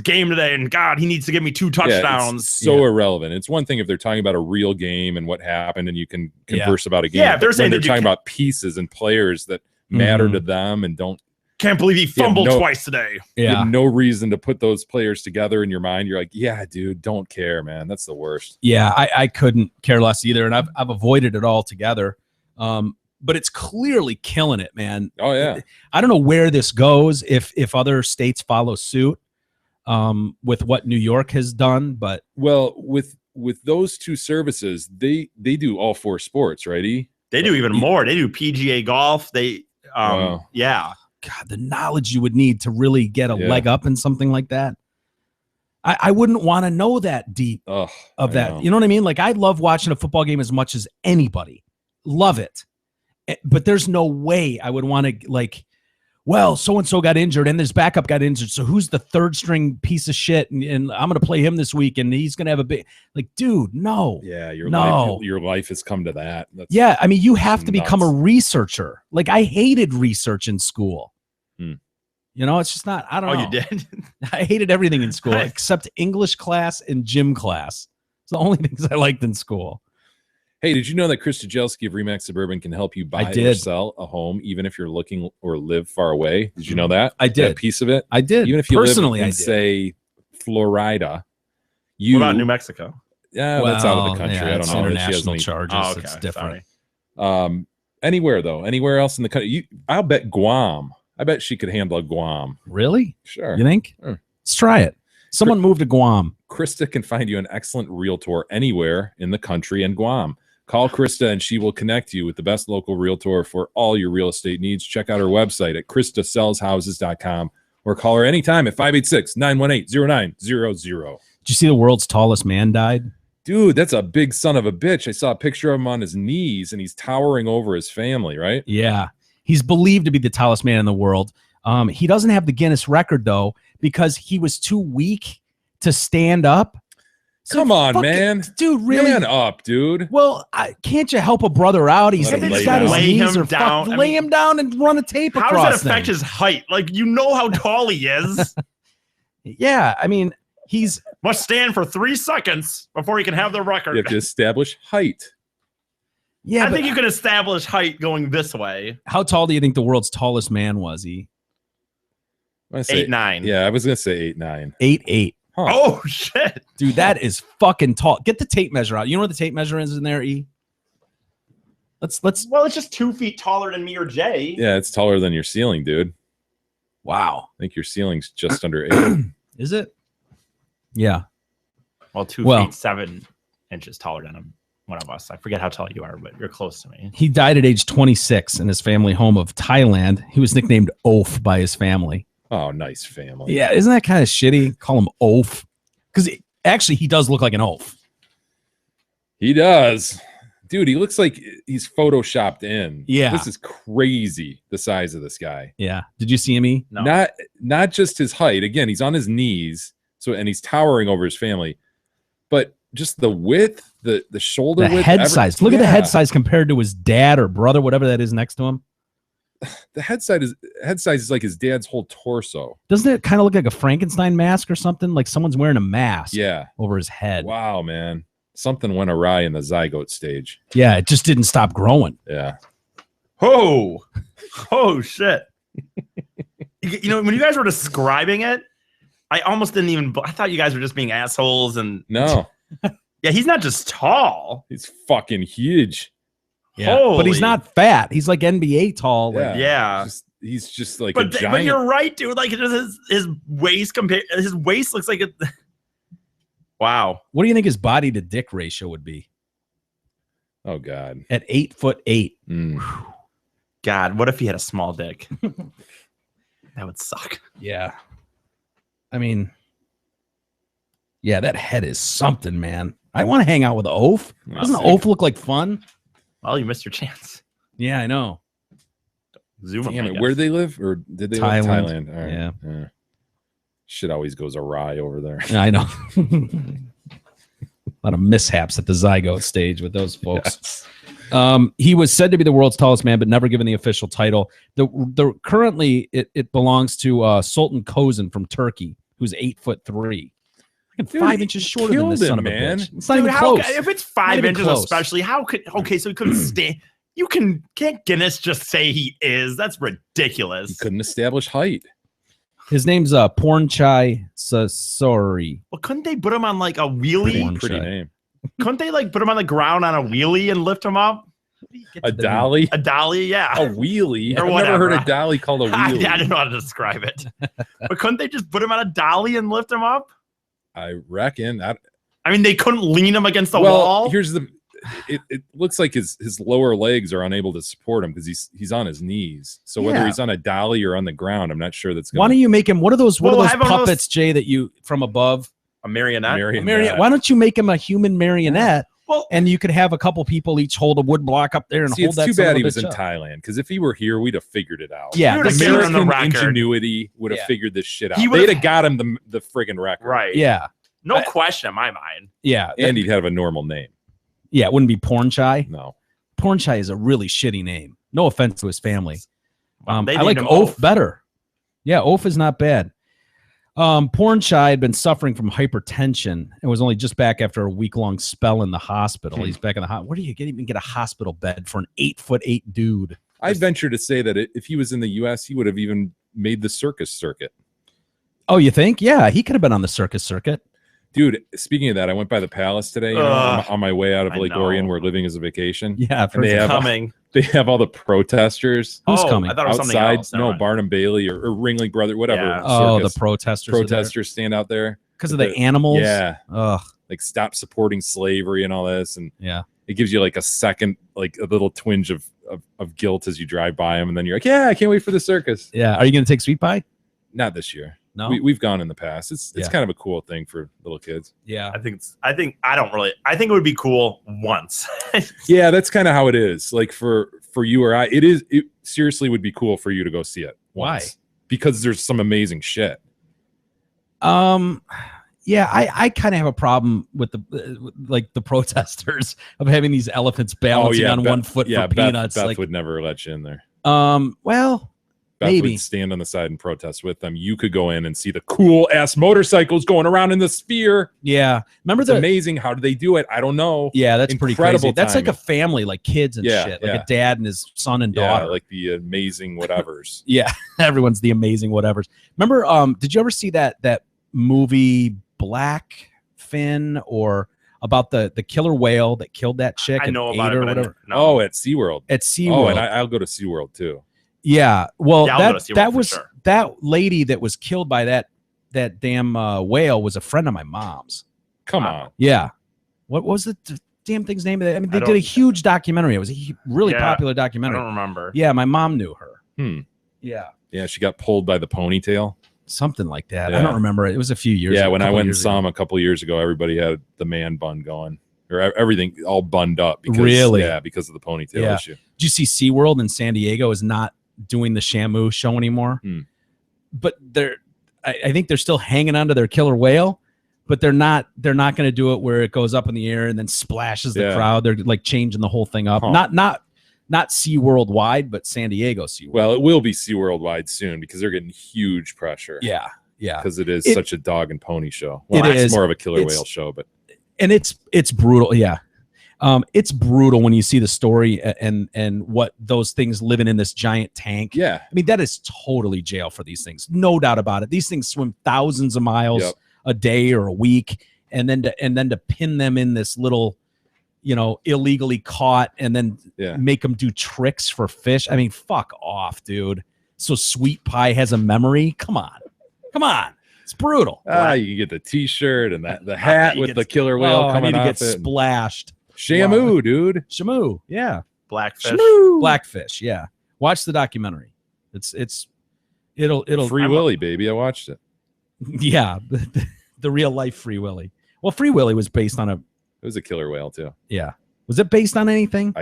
game today, and God, he needs to give me 2 touchdowns." It's so irrelevant. It's one thing if they're talking about a real game and what happened, and you can converse about a game. Yeah, if they're but saying when that they're you talking about pieces and players that matter to them and don't. Can't believe he You have fumbled no- twice today. You have no reason to put those players together in your mind. You're like, yeah, dude, don't care, man. That's the worst. Yeah, I couldn't care less either, and I've avoided it altogether. But it's clearly killing it, man. Oh yeah. I don't know where this goes if other states follow suit with what New York has done, but Well, with those two services, they do all 4 sports, right? E? They do even more. They do PGA golf. They, Wow. yeah. God, the knowledge you would need to really get a Yeah. leg up in something like that. I wouldn't want to know that deep Ugh, of I that. know. You know what I mean? Like, I love watching a football game as much as anybody. Love it. But there's no way I would want to, like, well, so-and-so got injured and his backup got injured. So who's the third string piece of shit? And I'm going to play him this week and he's going to have a big, like, dude, no. Yeah, your life has come to that. That's, Yeah, I mean, you have to become a nuts. researcher. Like, I hated research in school. Hmm. You know, it's just not, I don't know. You did? I hated everything in school except English class and gym class. It's the only things I liked in school. Hey, did you know that Chris Stajelski of Remax Suburban can help you buy or did. sell a home even if you're looking or live far away? Did you know that? I did. That piece of it? I did. Even if you Personally, live I in, did. say, Florida, What about New Mexico? Yeah, that's out of the Well, country. yeah, I it's don't know. She has international any- charges. Oh, okay. It's different. Sorry. Anywhere though, anywhere else in the country. I'll bet Guam. I bet she could handle Guam. Really? Sure. You think? Sure. Let's try it. Someone move to Guam. Krista can find you an excellent realtor anywhere in the country and Guam. Call Krista and she will connect you with the best local realtor for all your real estate needs. Check out her website at KristaSellsHouses.com or call her anytime at 586-918-0900. Did you see the world's tallest man died? Dude, that's a big son of a bitch. I saw a picture of him on his knees and he's towering over his family, right? Yeah. He's believed to be the tallest man in the world. He doesn't have the Guinness record, though, because he was too weak to stand up. So Come on, fucking- man. Dude, really? Man up, dude. Well, can't you help a brother out? He's Let him lay got his down. Lay knees him are fucked. down. I Lay mean, him down and run a tape How across does that affect them. his height? Like, you know how tall he is. Yeah, I mean, he's Must stand for 3 seconds before he can have the record. You have to establish height. yeah. I but think you can establish height going this way. how tall do you think the world's tallest man was? He I say 8'9". Yeah, I was gonna say 8'9". 8'8". Huh. Oh shit, Dude, that is fucking tall. Get the tape measure out. You know what the tape measure is in there, E? Let's. Well, it's just 2 feet taller than me or Jay. Yeah, it's taller than your ceiling, dude. Wow. I think your ceiling's just under 8. Is it? Yeah. Well, 2 Well- feet 7 inches taller than him. One of us. I forget how tall you are, but you're close to me. He died at age 26 in his family home of Thailand. He was nicknamed Oaf by his family. Oh, nice family. Yeah, isn't that kind of shitty? Call him Oaf. Because actually, he does look like an oaf. He does. Dude, he looks like he's photoshopped in. Yeah. This is crazy, the size of this guy. Yeah. Did you see him, E? No. Not just his height. Again, he's on his knees, and he's towering over his family. But just the width, the shoulder The width. head size. Look at the Yeah. head size compared to his dad or brother, whatever that is next to him. The head size is like his dad's whole torso. Doesn't it kind of look like a Frankenstein mask or something? Like someone's wearing a mask Yeah. over his head. Wow, man. Something went awry in the zygote stage. Yeah, it just didn't stop growing. Yeah. Oh shit. You know, when you guys were describing it, I almost didn't even. I thought you guys were just being assholes and No. Yeah, he's not just tall. He's fucking huge. Yeah, but he's not fat. He's like NBA tall. Like, Yeah. He's just like But, a giant. but you're right, dude. Like his waist his waist looks like a. Wow. What do you think his body to dick ratio would be? Oh God. At 8'8". God, what if he had a small dick? That would suck. Yeah. I mean, yeah, that head is something, man. I want to hang out with Oaf. Doesn't Oaf look like fun? Well, you missed your chance. Yeah, I know. Zoom Damn him, it. Where did they live? Or did they live in Thailand? All right. Yeah. Shit always goes awry over there. I know. A lot of mishaps at the zygote stage with those folks. Yes. He was said to be the world's tallest man, but never given the official title. The currently it belongs to Sultan Kozan from Turkey, who's 8'3". 5 inches shorter than this son of a bitch. It's not even close. If it's 5 inches, especially, how could so he couldn't stand? Can't Guinness just say he is? That's ridiculous. He couldn't establish height. His name's Pornchai Sasori. Well, couldn't they put him on like a wheelie? Pretty name. Couldn't they like put him on the ground on a wheelie and lift him up? A dolly? A dolly, yeah. A wheelie? Or I've whatever. never heard a dolly called a wheelie. I don't know how to describe it. But couldn't they just put him on a dolly and lift him up? I reckon. I mean, they couldn't lean him against the wall. Here's the. It looks like his lower legs are unable to support him because he's on his knees. So whether he's on a dolly or on the ground, I'm not sure that's going. Why don't you make him? What are those puppets, Jay? That you from above? A marionette. Marionette. Why don't you make him a human marionette? Well, and you could have a couple people each hold a wood block up there and hold it's that. Too bad he was in up. Thailand, because if he were here, we'd have figured it out. Yeah, American ingenuity would have figured this shit out. They'd have got him the friggin' record. Right. Yeah. No question in my mind. Yeah. And he'd have a normal name. Yeah, it wouldn't be Pornchai. No. Pornchai is a really shitty name. No offense to his family. I named like him Oaf Oaf. better. Yeah, Oaf is not bad. Pornchai had been suffering from hypertension and was only just back after a week-long spell in the hospital. He's back in the hospital. Where do you even get a hospital bed for an 8'8" dude? I venture to say that if he was in the U.S., he would have even made the circus circuit. Oh, you think? Yeah, he could have been on the circus circuit. Dude, speaking of that, I went by the Palace today on my way out of Lake Orion, where living is a vacation. Yeah, and they have all the protesters. Who's coming? I thought it was something outside. else. No, Barnum Bailey or Ringling Brother, whatever. Yeah. Oh, circus. the protesters. Protesters stand out there because of the animals. Yeah. Ugh. Like stop supporting slavery and all this, and yeah, it gives you like a second, like a little twinge of guilt as you drive by them, and then you're like, yeah, I can't wait for the circus. Yeah, are you going to take Sweet Pie? Not this year. No, we've gone in the past. It's kind of a cool thing for little kids. Yeah, I think it would be cool once. Yeah, that's kind of how it is. Like for you or I, it seriously would be cool for you to go see it. Why? Because there's some amazing shit. Yeah, I kind of have a problem with the protesters of having these elephants balancing on 1 foot for peanuts. Beth would never let you in there. Well, Beth maybe would stand on the side and protest with them. You could go in and see the cool ass motorcycles going around in the sphere. Yeah, remember it's amazing. How do they do it? I don't know. Yeah, that's pretty crazy. That's like a timing. family, like kids and shit, like a dad and his son and daughter. Yeah, like the amazing whatevers. Yeah, everyone's the amazing whatevers. Remember, did you ever see that movie Black Fin or about the killer whale that killed that chick? I know about it, or but whatever. Oh, at SeaWorld. At SeaWorld. Oh, and I'll go to SeaWorld too. Yeah, well, Yeah, I'll go to SeaWorld that for was sure. that lady that was killed by that damn whale was a friend of my mom's. Come on. Yeah, what was the damn thing's name? I mean, they did don't- a huge documentary. It was a really Yeah, popular I documentary. don't remember. Yeah, my mom knew her. Yeah, she got pulled by the ponytail. Something like that. I Yeah. don't remember. It was a few years. Yeah, ago, when a I couple went and years saw ago. him a couple years ago, everybody had the man bun going, or everything all bunned up. Because, Really? Yeah, because of the ponytail Yeah. issue. Did you see SeaWorld in San Diego is not doing the Shamu show anymore? But I think they're still hanging on to their killer whale, but they're not going to do it where it goes up in the air and then splashes the Yeah. crowd. They're like changing the whole thing up. Huh. Not SeaWorld wide, but San Diego SeaWorld. Well, it will be SeaWorld wide soon because they're getting huge pressure. Yeah. Because it is It- such a dog and pony show. Well, It it's is. more of a killer It's- whale show, but and it's brutal. Yeah. It's brutal when you see the story and what those things living in this giant tank. Yeah. I mean, that is totally jail for these things. No doubt about it. These things swim thousands of miles Yep. a day or a week. and then to pin them in this little, illegally caught, and then make them do tricks for fish. I mean, fuck off, dude. So Sweet Pie has a memory. Come on. It's brutal. You can get the T-shirt and the hat with the killer whale coming off it. Splashed. Shamu, dude. Shamu, yeah. Blackfish. Blackfish, yeah. Watch the documentary. It'll Free Willy, baby. I watched it. Yeah, the real life Free Willy. Well, Free Willy was based on It was a killer whale too. Yeah. Was it based on anything?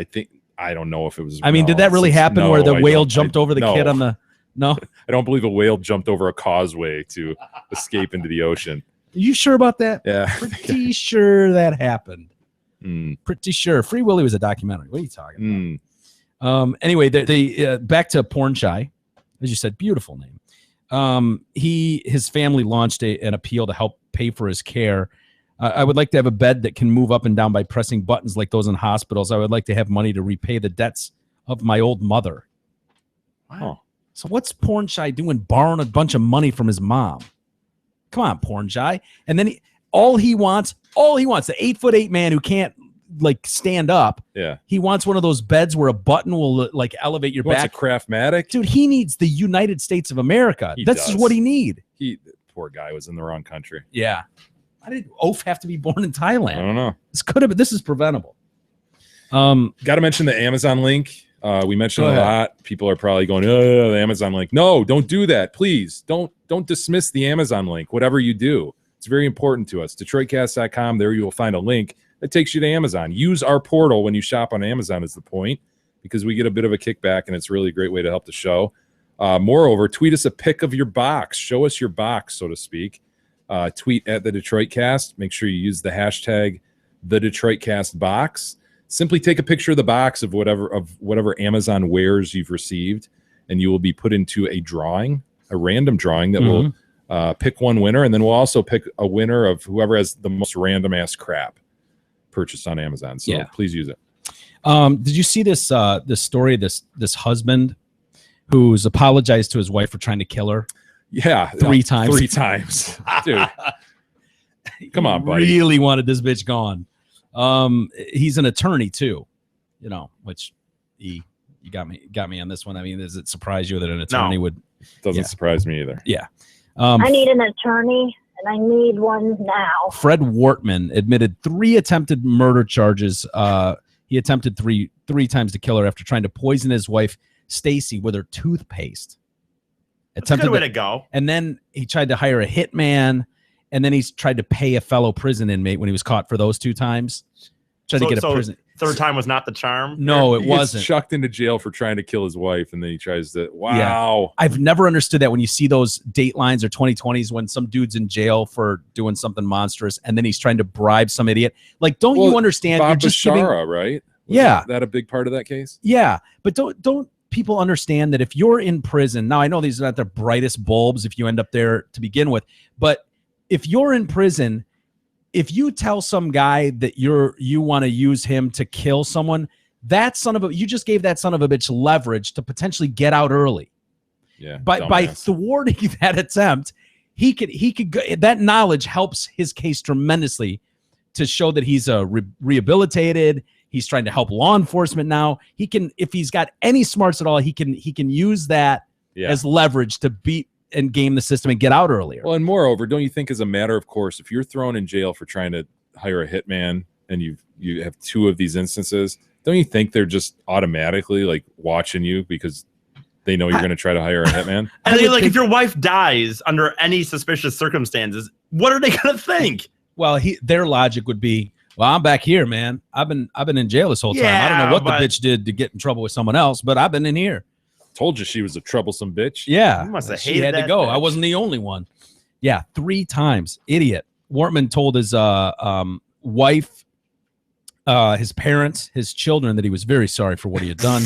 I don't know if it was. I mean, did that really happen where the whale jumped over the kid on the? No, I don't believe a whale jumped over a causeway to escape into the ocean. Are you sure about that? Yeah. Pretty sure that happened. Pretty sure. Free Willy was a documentary. What are you talking about? Anyway, they back to Porn Shy, as you said, beautiful name. His family launched an appeal to help pay for his care. I would like to have a bed that can move up and down by pressing buttons like those in hospitals. I would like to have money to repay the debts of my old mother. Wow. So what's Porn Shy doing borrowing a bunch of money from his mom? Come on, Porn Shy. And then all he wants, the 8'8" man who can't stand up. Yeah. He wants one of those beds where a button will elevate your back. What's a Craftmatic? Dude, he needs the United States of America. That's what he need. Poor guy was in the wrong country. Yeah. Why did Oaf have to be born in Thailand? I don't know. This is preventable. Got to mention the Amazon link. We mentioned a lot. People are probably going, oh, the Amazon link. No, don't do that. Please don't dismiss the Amazon link, whatever you do. It's very important to us. DetroitCast.com. There you will find a link that takes you to Amazon. Use our portal when you shop on Amazon is the point, because we get a bit of a kickback, and it's really a great way to help the show. Moreover, tweet us a pic of your box. Show us your box, so to speak. Tweet at the DetroitCast. Make sure you use the hashtag the DetroitCast box. Simply take a picture of the box of whatever Amazon wares you've received, and you will be put into a random drawing that will pick one winner, and then we'll also pick a winner of whoever has the most random ass crap purchased on Amazon. So please use it. Did you see this story? This husband who's apologized to his wife for trying to kill her. Yeah, 3 times. 3 times, dude. Come on, buddy. Really wanted this bitch gone. He's an attorney too, which you got me on this one. I mean, does it surprise you that an attorney would? Doesn't surprise me either. Yeah. I need an attorney, and I need one now. Fred Wortman admitted 3 attempted murder charges. He attempted three times to kill her after trying to poison his wife Stacy with her toothpaste. That's a good way to go. And then he tried to hire a hitman. And then he's tried to pay a fellow prison inmate when he was caught for those 2 times. Tried to get a prison. Third time was not the charm? No, it wasn't. Gets chucked into jail for trying to kill his wife, and then he tries to, wow. Yeah. I've never understood that when you see those Datelines or 2020s when some dude's in jail for doing something monstrous, and then he's trying to bribe some idiot. Don't you understand? Bob you're just Bashara, right? Was that a big part of that case? Yeah, but don't people understand that if you're in prison, now I know these are not the brightest bulbs if you end up there to begin with, but if you're in prison, if you tell some guy that you want to use him to kill someone, you just gave that son of a bitch leverage to potentially get out early. Yeah. By thwarting that attempt, he could go, that knowledge helps his case tremendously to show that he's rehabilitated. He's trying to help law enforcement now. He can, if he's got any smarts at all, he can use that as leverage to beat and game the system and get out earlier. Well, and moreover, don't you think as a matter of course, if you're thrown in jail for trying to hire a hitman and you have 2 of these instances, don't you think they're just automatically watching you because they know you're going to try to hire a hitman? And if your wife dies under any suspicious circumstances, what are they going to think? Well, their logic would be, well, I'm back here, man. I've been in jail this whole time. I don't know what the bitch did to get in trouble with someone else, but I've been in here. Told you she was a troublesome bitch. Yeah. You must have she hated had that to go. bitch. I wasn't the only one. Yeah, 3 times. Idiot. Wortman told his wife, his parents, his children that he was very sorry for what he had done.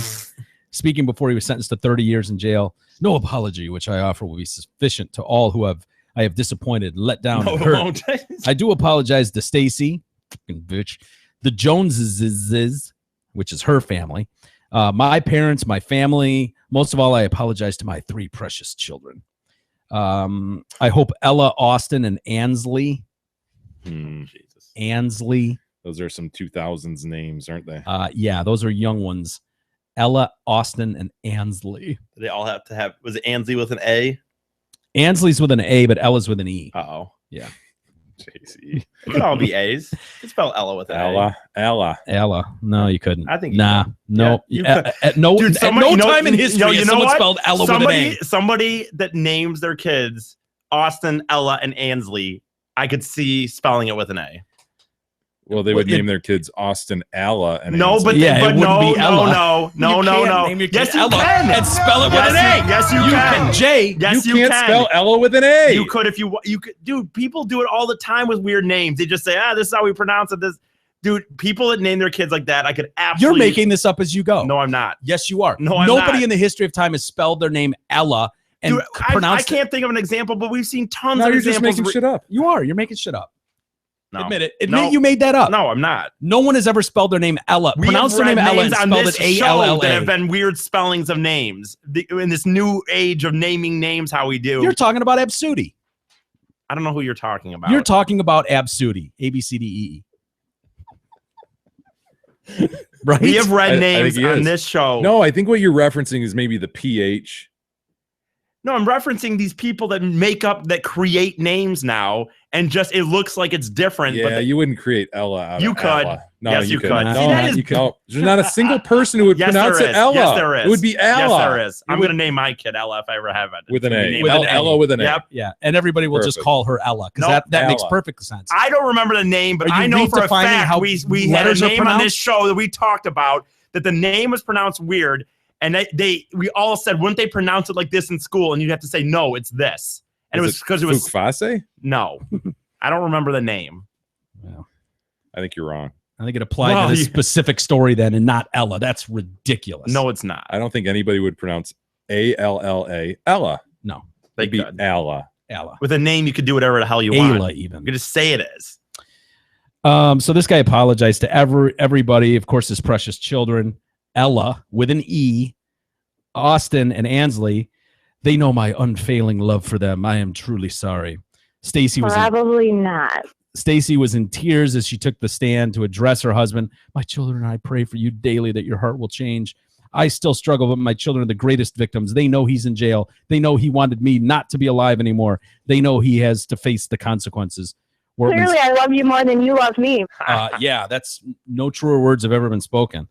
Speaking before he was sentenced to 30 years in jail, no apology, which I offer, will be sufficient to all who I have disappointed, let down, and hurt. I do apologize to Stacy, fucking bitch, the Joneses, which is her family, my parents, my family. Most of all, I apologize to my 3 precious children. I hope Ella, Austin, and Ansley Jesus. Ansley. Those are some 2000s names, aren't they? Yeah, those are young ones. Ella, Austin, and Ansley. They all have to have. Was it Ansley with an A? Ansley's with an A, but Ella's with an E. Oh, yeah. JC. It could all be A's. You could spell Ella with an A. Ella. No, you couldn't. I think you nah. could. No. Yeah, at no, Dude, at no time in history has someone what? spelled Ella with an A. Somebody that names their kids Austin, Ella, and Ansley, I could see spelling it with an A. Well, they would name their kids Austin, Ella, and no, Ansley. but no. Name your kid Yes, you Ella can. and spell it with an A. Yes, you can. Jay, yes, you can't spell Ella with an A. You could if you could. Dude, people do it all the time with weird names. They just say, this is how we pronounce it. This, dude, people that name their kids like that, I could absolutely. You're making this up as you go. No, I'm not. Yes, you are. No, I'm Nobody not. in the history of time has spelled their name Ella and Dude, pronounced I can't think of an example, but we've seen tons Now of you're just examples. making shit up. You are. You're making shit up. No. Admit it. Admit you made that up. No, I'm not. No one has ever spelled their name Ella. Pronounced their name Ella and spelled it A-L-L-A. That have been weird spellings of names in this new age of naming names. How we do? You're talking about Absudi. I don't know who you're talking about. You're talking about Absudi. A-B-C-D-E-E. Right? We have read I names think he on is. this show. No, I think what you're referencing is maybe the PH. No, I'm referencing these people that create names now, and just it looks like it's different. Yeah, but you wouldn't create Ella out You of could. Ella. No, Yes, you could. No, See, that is- you can. There's not a single person who would yes, pronounce there it is. Ella. Yes, there is. It would be Ella. Yes, there is. I'm would- going to name my kid Ella if I ever have it. with an It's gonna A. be named With an A. Ella with an A. Yep. Yeah, and everybody will just Perfect. call her Ella because Nope. that makes Ella. perfect sense. I don't remember the name, but Are you I know for a redefining fact how we had a letters are name on this pronounced? show that we talked about that the name was pronounced weird, and we all said, wouldn't they pronounce it like this in school? And you'd have to say, no, it's this. And it was because it was Fukfase? no. I don't remember the name. I think you're wrong. I think it applied Well, to this yeah. specific story then and not Ella. That's ridiculous. No, it's not. I don't think anybody would pronounce A-L-L-A No. Ella. They It'd be could. Ella. Ella. With a name, you could do whatever the hell you Ayla want. even. You could just say it is. So this guy apologized to everybody, of course, his precious children, Ella with an E, Austin and Ansley. They know my unfailing love for them. I am truly sorry. Stacy was Probably not. Stacy was in tears as she took the stand to address her husband. My children and I pray for you daily that your heart will change. I still struggle, but my children are the greatest victims. They know he's in jail. They know he wanted me not to be alive anymore. They know he has to face the consequences. Wortman's- Clearly, I love you more than you love me. yeah, that's no truer words have ever been spoken.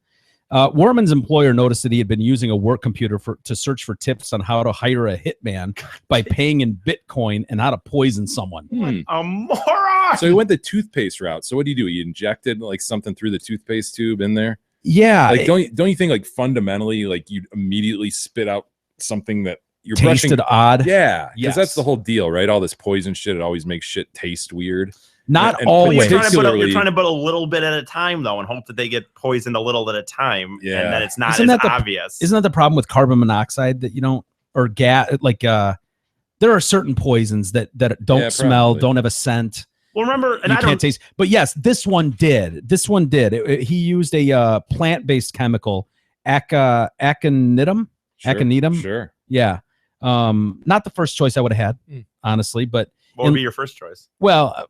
Worman's employer noticed that he had been using a work computer to search for tips on how to hire a hitman by paying in Bitcoin and how to poison someone. A moron. So he went the toothpaste route. So what do? You injected like something through the toothpaste tube in there? Yeah. Like don't you think like fundamentally like you'd immediately spit out something that you're tasted brushing? odd. Yeah, because Yes. that's the whole deal, right? All this poison shit, it always makes shit taste weird. Not And always. You're trying to particularly- put a little bit at a time, though, and hope that they get poisoned a little at a time, Yeah. and that it's not Isn't as that the- obvious. Isn't that the problem with carbon monoxide that you don't, or gas? Like, there are certain poisons that don't Yeah, smell, probably. don't have a scent. Well, remember, and You I can't don't. taste. But yes, this one did. This one did. He used a plant-based chemical, aconitum. Sure, Aconitum. Sure. Yeah. Not the first choice I would have had, honestly, but What would be your first choice? well,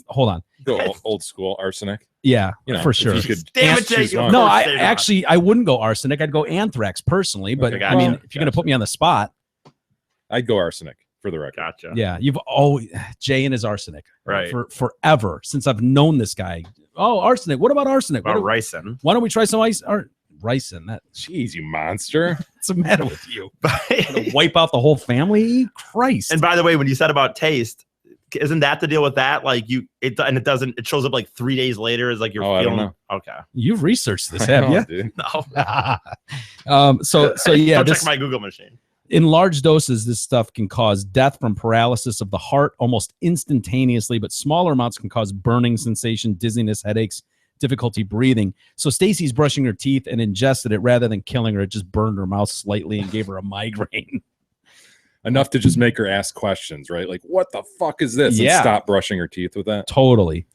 hold on. Go old school arsenic. Yeah, You know, for if sure. you could Damn it, choose Jay, one. No, course I they're not. actually I wouldn't go arsenic. I'd go anthrax personally, but Okay, I mean, gotcha, if you're gonna put me on the spot, I'd go arsenic for the record. Gotcha. yeah, you've always Jay and his arsenic, Right. For forever since I've known this guy. Oh, arsenic. What about arsenic? About What do- ricin. why don't we try some ricin? That Jeez, you monster. what's the matter with you? Gonna wipe out the whole family? Christ! And by the way, when you said about taste, isn't that the deal with that? Like it shows up like 3 days later as like you're Oh, I don't feeling. know. Okay. You've researched this, I have know, you? dude. No. So yeah, Don't this, check my Google machine. in large doses, this stuff can cause death from paralysis of the heart almost instantaneously, but smaller amounts can cause burning sensation, dizziness, headaches, difficulty breathing. So Stacy's brushing her teeth and ingested it rather than killing her. It just burned her mouth slightly and gave her a migraine. Enough to just make her ask questions, right? Like, what the fuck is this? Yeah. And stop brushing her teeth with that. Totally.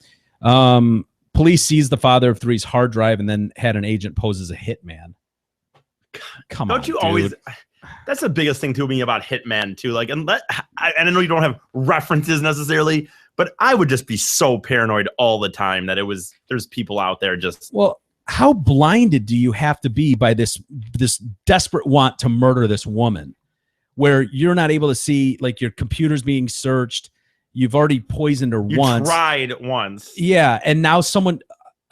Police seized the father of three's hard drive and then had an agent pose as a hitman. Come on, Don't you dude. always? That's the biggest thing to me about Hitman too. Like, and I know you don't have references necessarily, But I would just be so paranoid all the time that there's people out there just. Well, how blinded do you have to be by this desperate want to murder this woman, where you're not able to see, like, your computer's being searched, you've already poisoned her once. Tried once. Yeah, and now a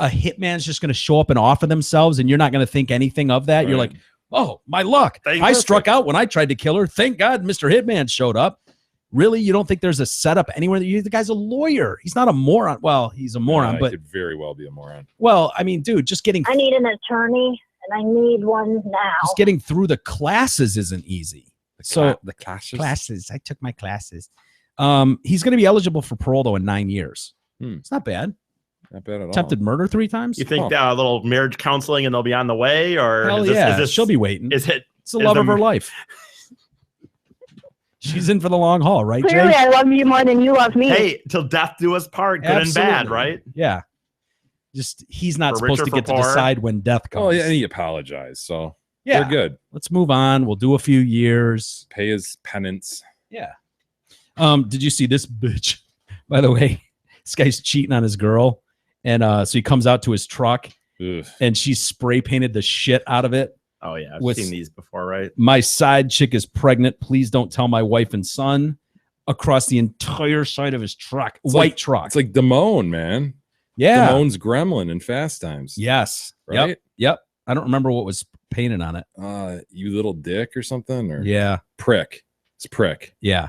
hitman's just going to show up and offer themselves, and you're not going to think anything of that. Right. You're like, oh, my luck. I struck out when I tried to kill her. Thank God Mr. Hitman showed up. Really? You don't think there's a setup anywhere? The guy's a lawyer. He's not a moron. Well, he's a moron, but he could very well be a moron. Well, I mean, dude, just getting. I need an attorney, and I need one now. Just getting through the classes isn't easy. The classes. Classes. I took my classes. He's going to be eligible for parole though in 9 years. It's not bad. Not bad at all. Attempted murder 3 times. You think a little marriage counseling and they'll be on the way, or hell is she'll be waiting. It's the love of her life. She's in for the long haul, right, Clearly, Jay? I love you more than you love me. Hey, till death do us part, good and bad, right? Yeah. Just he's not For supposed richer, to get for to poor. decide when death comes. Oh, yeah, and he apologized, so yeah, we're good. Let's move on. We'll do a few years. Pay his penance. Yeah. Did you see this bitch? By the way, this guy's cheating on his girl, and so he comes out to his truck, and she spray painted the shit out of it. Oh yeah, I've seen these before, right? My side chick is pregnant. Please don't tell my wife and son. Across the entire side of his truck, white truck. It's like Damone, man. Yeah, Damone's Gremlin in Fast Times. Yes. Right. Yep. I don't remember what was painted on it. You little dick or something, or yeah, prick. It's prick. Yeah,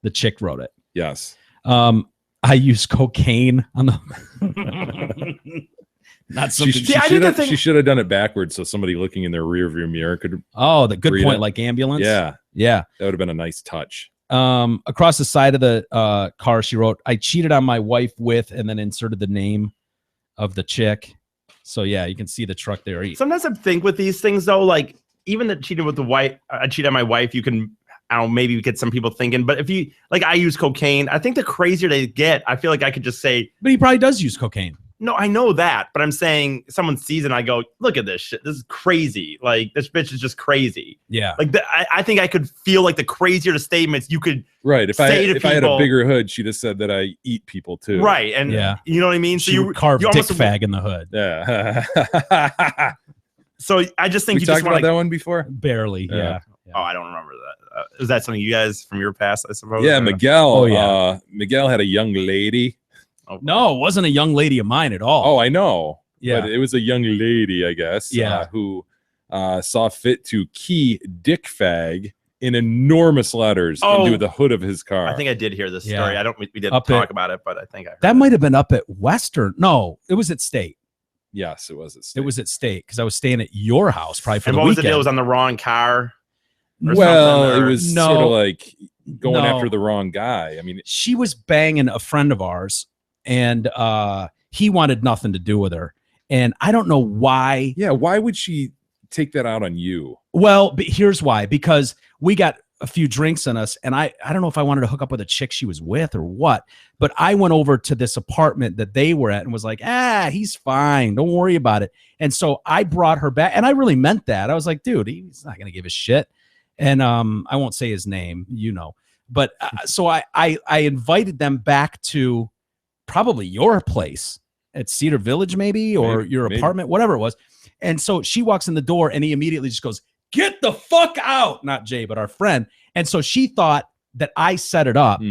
the chick wrote it. Yes. I use cocaine on the. Not something. She should have done it backwards, so somebody looking in their rear view mirror could. Oh, the good point, like ambulance. Yeah, yeah, that would have been a nice touch. Across the side of the car, she wrote, "I cheated on my wife with," and then inserted the name of the chick. So yeah, you can see the truck there. Sometimes I think with these things though, like even the cheated with the wife, I cheated on my wife. You can, I don't know, maybe get some people thinking, but if you like, I use cocaine. I think the crazier they get, I feel like I could just say, but he probably does use cocaine. No, I know that, but I'm saying someone sees it and I go, look at this shit. This is crazy. Like, this bitch is just crazy. Yeah. Like, I think I could feel like the crazier the statements you could right. If I had a people- bigger hood, she'd have said that I eat people too. Right. And yeah, you know what I mean? So she you carved you dick almost, fag in the hood. Yeah. So I just think we you talked just about want that one before. Barely. Yeah. Oh, I don't remember that. Is that something you guys from your past, I suppose? Yeah, Miguel. Oh, yeah. Miguel had a young lady. Oh, no, it wasn't a young lady of mine at all. Oh, I know. Yeah. But it was a young lady, I guess. Yeah. Who saw fit to key dick fag in enormous letters into the hood of his car. I think I did hear this Yeah. story. I don't. We didn't Up talk at- about it, but I think I heard That it. might have been up at Western. No, it was at State. Yes, it was. It was at State because I was staying at your house probably for And the what was the weekend. deal? It was on the wrong car. or Well, something, it or- was No. sort of like going No. after the wrong guy. I mean, She was banging a friend of ours, and he wanted nothing to do with her. And I don't know why. yeah, why would she take that out on you? Well, but here's why. Because we got a few drinks in us, and I don't know if I wanted to hook up with a chick she was with or what, but I went over to this apartment that they were at and was like, he's fine. Don't worry about it. And so I brought her back, and I really meant that. I was like, dude, he's not going to give a shit. And I won't say his name, you know. But so I invited them back to probably your place at Cedar Village, maybe, or your apartment, whatever it was. And so she walks in the door, and he immediately just goes, "Get the fuck out!" Not Jay, but our friend. And so she thought that I set it up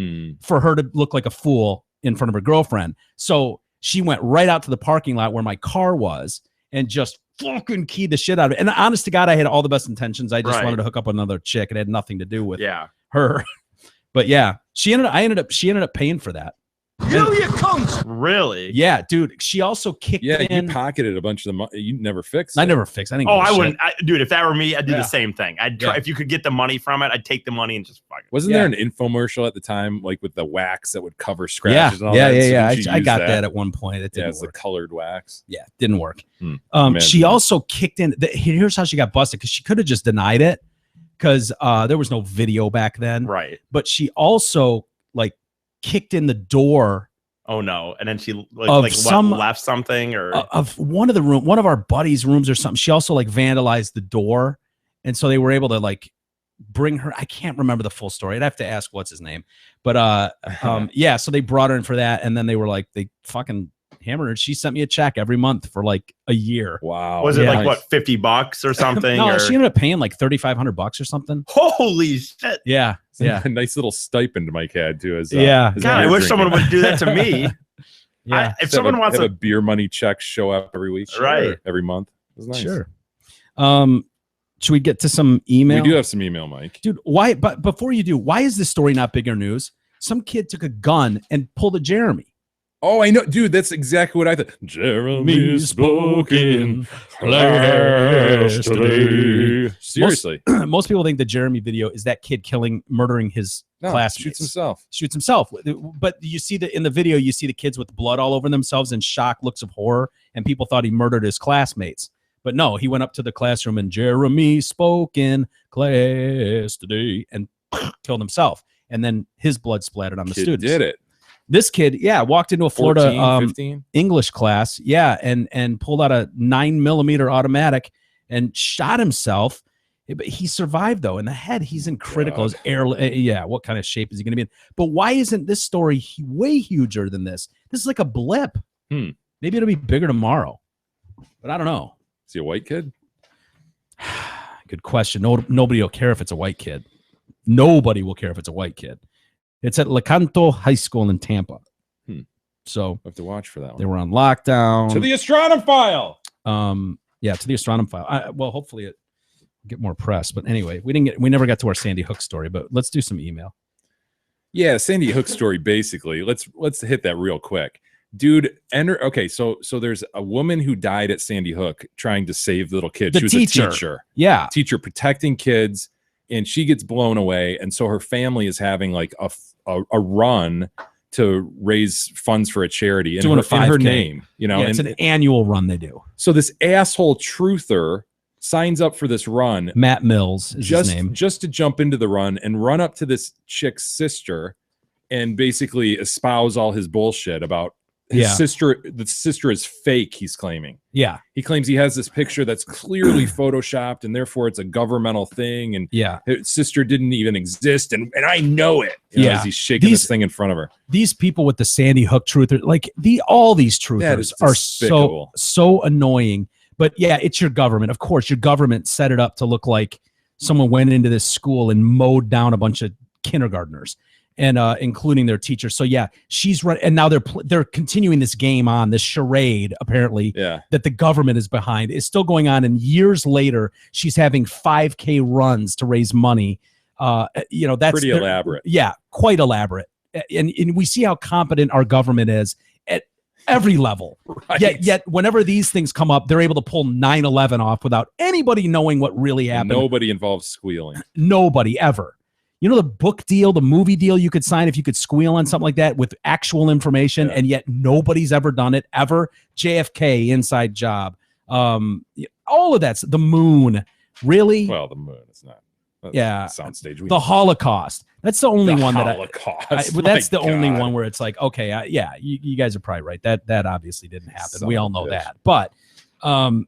for her to look like a fool in front of her girlfriend. So she went right out to the parking lot where my car was and just fucking keyed the shit out of it. And honest to God, I had all the best intentions. I just Right. wanted to hook up with another chick. It had nothing to do with Yeah. her. But yeah, she ended up paying for that. You cunt! Really? Yeah, dude. She also kicked Yeah, in. you pocketed a bunch of the money. You never fixed. I it. never fixed. I didn't. Oh, give a I shit. wouldn't, dude. If that were me, I'd do Yeah. the same thing. I'd try Yeah. if you could get the money from it. I'd take the money and just fuck it. Wasn't Yeah. there an infomercial at the time, like with the wax that would cover Yeah, scratches? and all yeah, that? So yeah. did you I use got that at one point. It Yeah, didn't it's the work. colored wax. Yeah, didn't work. She Imagine. also kicked in. Here's how she got busted, because she could have just denied it, because there was no video back then. Right. But she also like kicked in the door Oh no! And then she Of like some- left something or of one of our buddies' rooms or something. She also like vandalized the door, and so they were able to like bring her. I can't remember the full story. I'd have to ask what's his name. But yeah, so they brought her in for that, and then they were like, they fucking hammered her. She sent me a check every month for like a year. Wow. Was it like what, $50 or something? No, or? she ended up paying like $3,500 or something. Holy shit. Yeah. Yeah. A nice little stipend Mike had too. As, yeah. as God, I wish someone would do that to me. Yeah. If someone wants have a beer money check show up every week, right? Every month. It was nice. Sure. Should we get to some email? We do have some email, Mike. Dude, why? But before you do, why is this story not bigger news? Some kid took a gun and pulled a Jeremy. Oh, I know, dude. That's exactly what I thought. Jeremy spoke in class today. Seriously, most people think the Jeremy video is that kid murdering his classmates. Shoots himself. But you see that in the video, you see the kids with blood all over themselves and shocked looks of horror, and people thought he murdered his classmates. But no, he went up to the classroom and Jeremy spoke in class today and killed himself. And then his blood splattered on the students. Did it? This kid, walked into a Florida 15? English class, and pulled out a 9mm automatic and shot himself. But he survived though. In the head, he's in critical. His air, what kind of shape is he going to be in? But why isn't this story way huger than this? This is like a blip. Maybe it'll be bigger tomorrow, but I don't know. Is he a white kid? Good question. Nobody will care if it's a white kid. Nobody will care if it's a white kid. It's at Lecanto High School in Tampa. So I have to watch for that one. They were on lockdown. To the Astronom File. To the Astronom File. Well, hopefully it get more press. But anyway, we never got to our Sandy Hook story. But let's do some email. Yeah, Sandy Hook story. Basically, let's hit that real quick, dude. Okay, so there's a woman who died at Sandy Hook trying to save little kids. She was a teacher. Yeah, teacher protecting kids. And she gets blown away, and so her family is having like a run to raise funds for a charity in her name. You know, it's an annual run they do. So this asshole truther signs up for this run. Matt Mills is his name. Just to jump into the run and run up to this chick's sister and basically espouse all his bullshit about his sister. The sister is fake, he's claiming. Yeah. He claims he has this picture that's clearly photoshopped and therefore it's a governmental thing. And his sister didn't even exist. And I know it. You know, as he's shaking this thing in front of her. These people with the Sandy Hook truthers, like all these truthers are so annoying. But yeah, it's your government. Of course, your government set it up to look like someone went into this school and mowed down a bunch of kindergartners. And including their teachers. So yeah, she's run, and now they're continuing this game on this charade. Apparently, that the government is behind is still going on. And years later, she's having 5K runs to raise money. That's pretty elaborate. Yeah, quite elaborate. And we see how competent our government is at every level. Right. Yet whenever these things come up, they're able to pull 9/11 off without anybody knowing what really happened. Nobody involved squealing. Nobody ever. You know the book deal, the movie deal you could sign if you could squeal on something like that with actual information, and yet nobody's ever done it ever. JFK, inside job, all of that's the moon. Really? Well, the moon is not. Soundstage. The Holocaust. That's the only one Holocaust. That's the only one where it's like, okay, you guys are probably right. That obviously didn't happen. We all know that, but so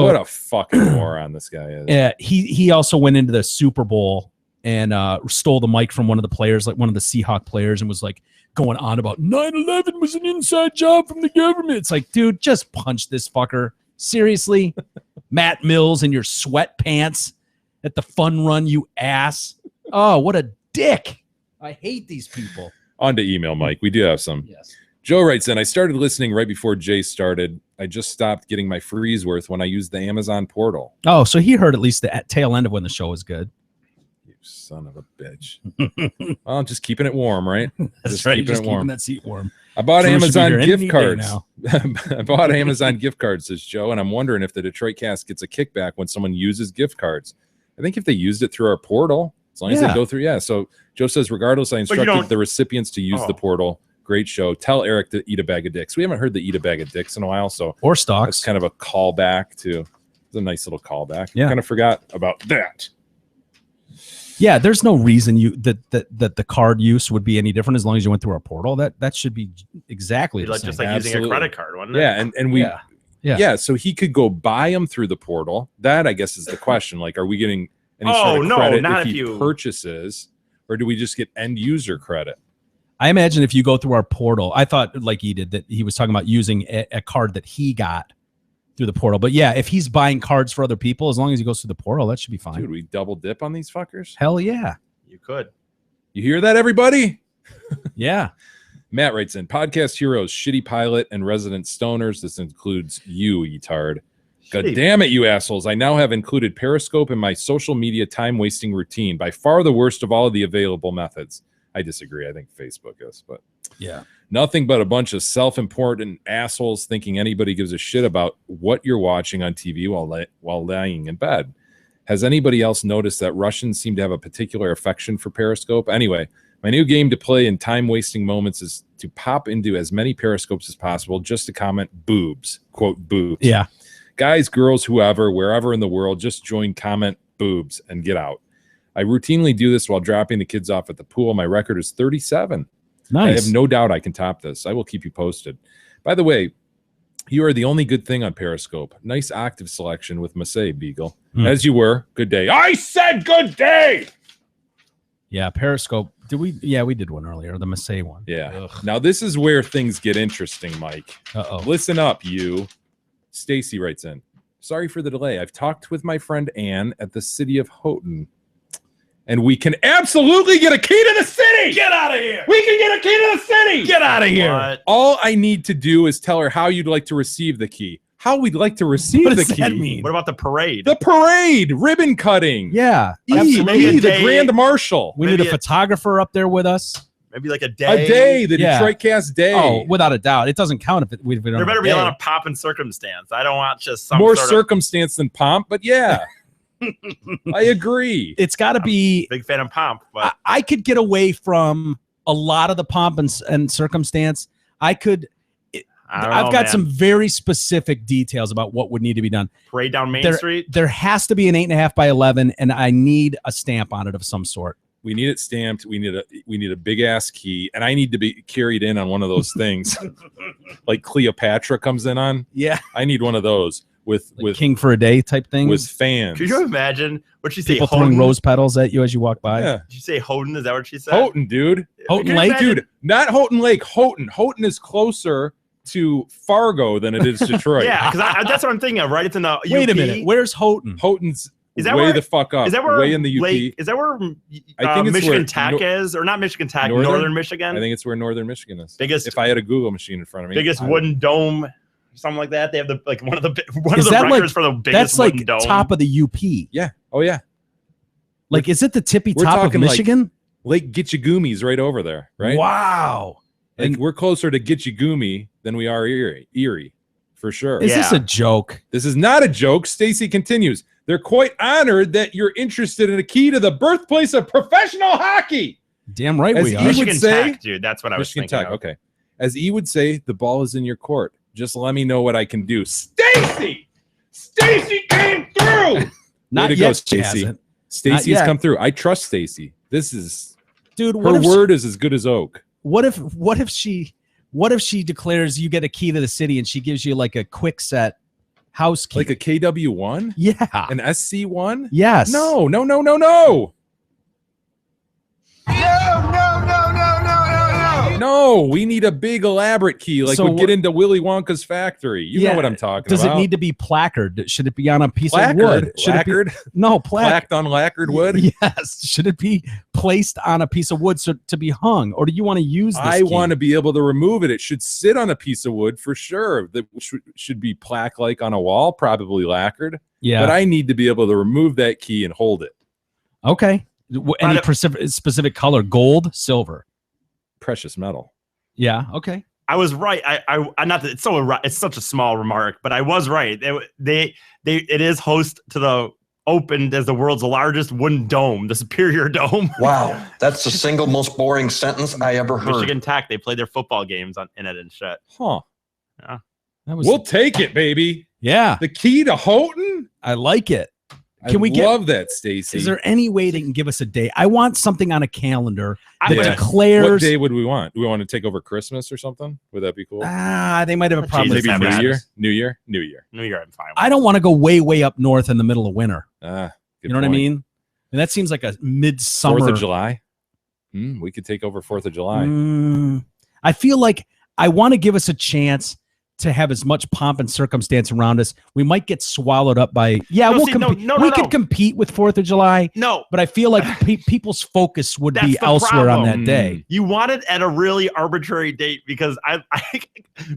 what a fucking moron this guy is. He also went into the Super Bowl and stole the mic from one of the players, like one of the Seahawk players, and was like going on about 9/11 was an inside job from the government. It's like, dude, just punch this fucker. Seriously? Matt Mills in your sweatpants at the fun run, you ass. Oh, what a dick. I hate these people. On to email, Mike. We do have some. Yes. Joe writes in, I started listening right before Jay started. I just stopped getting my freeze worth when I used the Amazon portal. Oh, so he heard at least the tail end of when the show was good. You son of a bitch. Well, just keeping it warm, right? That's right. Just keeping that seat warm. I bought Amazon gift cards. I bought Amazon gift cards, says Joe, and I'm wondering if the Detroit Cast gets a kickback when someone uses gift cards. I think if they used it through our portal, as long as they go through, So Joe says, regardless, I instructed the recipients to use the portal. Great show. Tell Eric to eat a bag of dicks. We haven't heard the eat a bag of dicks in a while, so or stocks. That's kind of a callback to. It's a nice little callback. Yeah, kind of forgot about that. Yeah, there's no reason that the card use would be any different as long as you went through our portal. That should be exactly the like same. just like using a credit card, wasn't it? Yeah, and we so he could go buy them through the portal. That I guess is the question. Like, are we getting any sort of credit not if if he you purchases, or do we just get end user credit? I imagine if you go through our portal, I thought like he did that he was talking about using a card that he got through the portal. But yeah, if he's buying cards for other people, as long as he goes through the portal, that should be fine. Dude, we double dip on these fuckers? Hell yeah. You could. You hear that, everybody? Yeah. Matt writes in, podcast heroes, shitty pilot, and resident stoners. This includes you, Etard. God damn it, you assholes. I now have included Periscope in my social media time-wasting routine. By far the worst of all of the available methods. I disagree. I think Facebook is, but yeah. Nothing but a bunch of self-important assholes thinking anybody gives a shit about what you're watching on TV while lying in bed. Has anybody else noticed that Russians seem to have a particular affection for Periscope? Anyway, my new game to play in time-wasting moments is to pop into as many Periscopes as possible just to comment boobs, quote boobs. Yeah. Guys, girls, whoever, wherever in the world, just join, comment boobs, and get out. I routinely do this while dropping the kids off at the pool. My record is 37. Nice. I have no doubt I can top this. I will keep you posted. By the way, you are the only good thing on Periscope. Nice octave selection with Massey, Beagle. As you were. Good day. I said good day! Yeah, Periscope. Did we? Yeah, we did one earlier, the Massey one. Yeah. Ugh. Now, this is where things get interesting, Mike. Uh-oh. Listen up, you. Stacy writes in, sorry for the delay. I've talked with my friend Ann at the city of Houghton, and we can absolutely get a key to the city. Get out of here. We can get a key to the city. Get out of here. What? All I need to do is tell her how you'd like to receive the key. How we'd like to receive What the does key. that mean? What about the parade? The parade, ribbon cutting. Yeah. The Grand Marshal. We need a photographer up there with us. Maybe like a day. A day, the Detroit Cast Day. Oh, without a doubt. It doesn't count if we don't There have better a be a day. lot of pomp and circumstance. I don't want just some More sort circumstance than pomp, but yeah. I agree. It's got to be. Big fan of pomp, but I could get away from a lot of the pomp and circumstance. I've got some very specific details about what would need to be done. Parade down Main Street. There has to be an 8.5 by 11, and I need a stamp on it of some sort. We need it stamped. We need a big ass key, and I need to be carried in on one of those things, like Cleopatra comes in on. Yeah, I need one of those with king for a day type thing with fans. Could you imagine what she say? People throwing rose petals at you as you walk by. Yeah. Did you say Houghton? Is that what she said? Houghton, dude. Houghton Lake, dude. Not Houghton Lake. Houghton. Houghton is closer to Fargo than it is Detroit. Yeah, because that's what I'm thinking of. Right, it's in the. Wait UP. a minute. Where's Houghton? Houghton's Is that way where, the fuck up. Is that where way in the UP? Lake, is that where I think it's Michigan where Tech is, or not Michigan Tech, Northern Michigan? I think it's where Northern Michigan is. Biggest. If I had a Google machine in front of me, biggest wooden dome, something like that. They have the one of the Is that records like, for the biggest that's like wooden dome. top of the UP. Yeah. Oh yeah. Like, is it the tippy We're top of talking like Michigan? Lake Gitchagoomi's right over there, right? Wow. Like we're closer to Gitchagoomi than we are Erie, for sure. Is this a joke? This is not a joke. Stacy continues. They're quite honored that you're interested in a key to the birthplace of professional hockey. Damn right As we are. E would Michigan say, Tech, dude. That's what I was Michigan thinking Tech. of. Okay. As E would say, the ball is in your court. Just let me know what I can do. Stacy! Stacy came through! Not Way to yet, go, she Stacy. hasn't. Stacy's yet. come through. I trust Stacy. This is Dude, her word is as good as oak. What if she declares you get a key to the city and she gives you like a quick set house key? Like a KW1? Yeah. An SC1? Yes. No. No, we need a big elaborate key like So would get into Willy Wonka's factory. You know what I'm talking Does about. it need to be placard? Should it be on a piece Placard? of wood? Should Lacquered? It be, no, Placked on lacquered wood? Yes. Should it be placed on a piece of wood to be hung? Or do you want to use this I key? want to be able to remove it. It should sit on a piece of wood for sure. That should be plaque-like on a wall, probably lacquered. Yeah. But I need to be able to remove that key and hold it. Okay. Any specific color? Gold, silver? Precious metal. Yeah. Okay. I was right. I not that it's such a small remark, but I was right. It is host to the opened as the world's largest wooden dome, the Superior Dome. Wow, that's the single most boring sentence I ever heard. Michigan Tech, they play their football games in it and shit. Huh. Yeah. We'll take it, baby. Yeah. The key to Houghton? I like it. I love that, Stacy. Is there any way they can give us a day? I want something on a calendar that Yeah. declares. What day would we want? Do we want to take over Christmas or something? Would that be cool? They might have a problem. Maybe with New that. Year? New Year? New Year. New Year, I'm fine. I don't want to go way up north in the middle of winter. Good You know what I point. mean? And that seems like a midsummer. 4th of July. We could take over 4th of July. I feel like I want to give us a chance to have as much pomp and circumstance around us. We might get swallowed up by we could compete with 4th of July. No, but I feel like people's focus would be elsewhere on that day. You want it at a really arbitrary date because I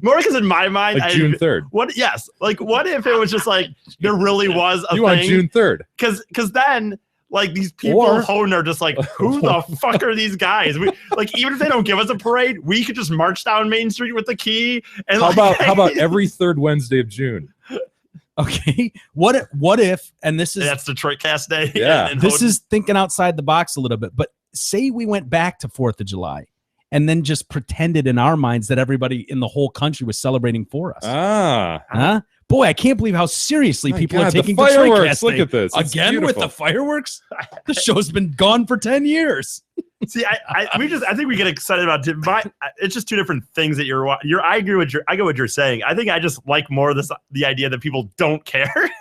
more because in my mind, like June 3rd. What if it was just like there really was a you thing? On June 3rd? Because then. Like these people at home are just like, who the fuck are these guys? We like even if they don't give us a parade, we could just march down Main Street with the key. And how about every 3rd Wednesday of June? Okay. What if and that's Detroit Cast Day. Yeah. This is thinking outside the box a little bit. But say we went back to 4th of July and then just pretended in our minds that everybody in the whole country was celebrating for us. Huh? Boy, I can't believe how seriously people are taking the fireworks. Look at this. It's again beautiful. With the fireworks. The show's been gone for 10 years. See, I think we get excited about it. It's just two different things that I agree with I go what you're saying. I think I just like more the idea that people don't care,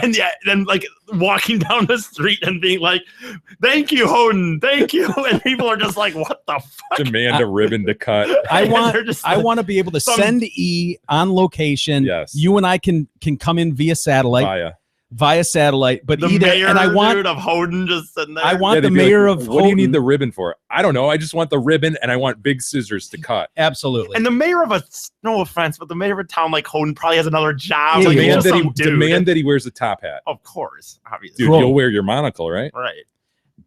and then like walking down the street and being like, "Thank you, Houghton, thank you," and people are just like, "What the fuck?" Demand a ribbon to cut. I want to be able to send E on location. Yes, you and I can come in via satellite. Via satellite, but the mayor of Houghton just sitting there. I want the mayor of Houghton. What do you need the ribbon for? I don't know. I just want the ribbon and I want big scissors to cut. Absolutely. And the mayor of no offense, but the mayor of a town like Houghton probably has another job. Demand that he wears a top hat. Of course, obviously. Dude, you'll wear your monocle, right? Right.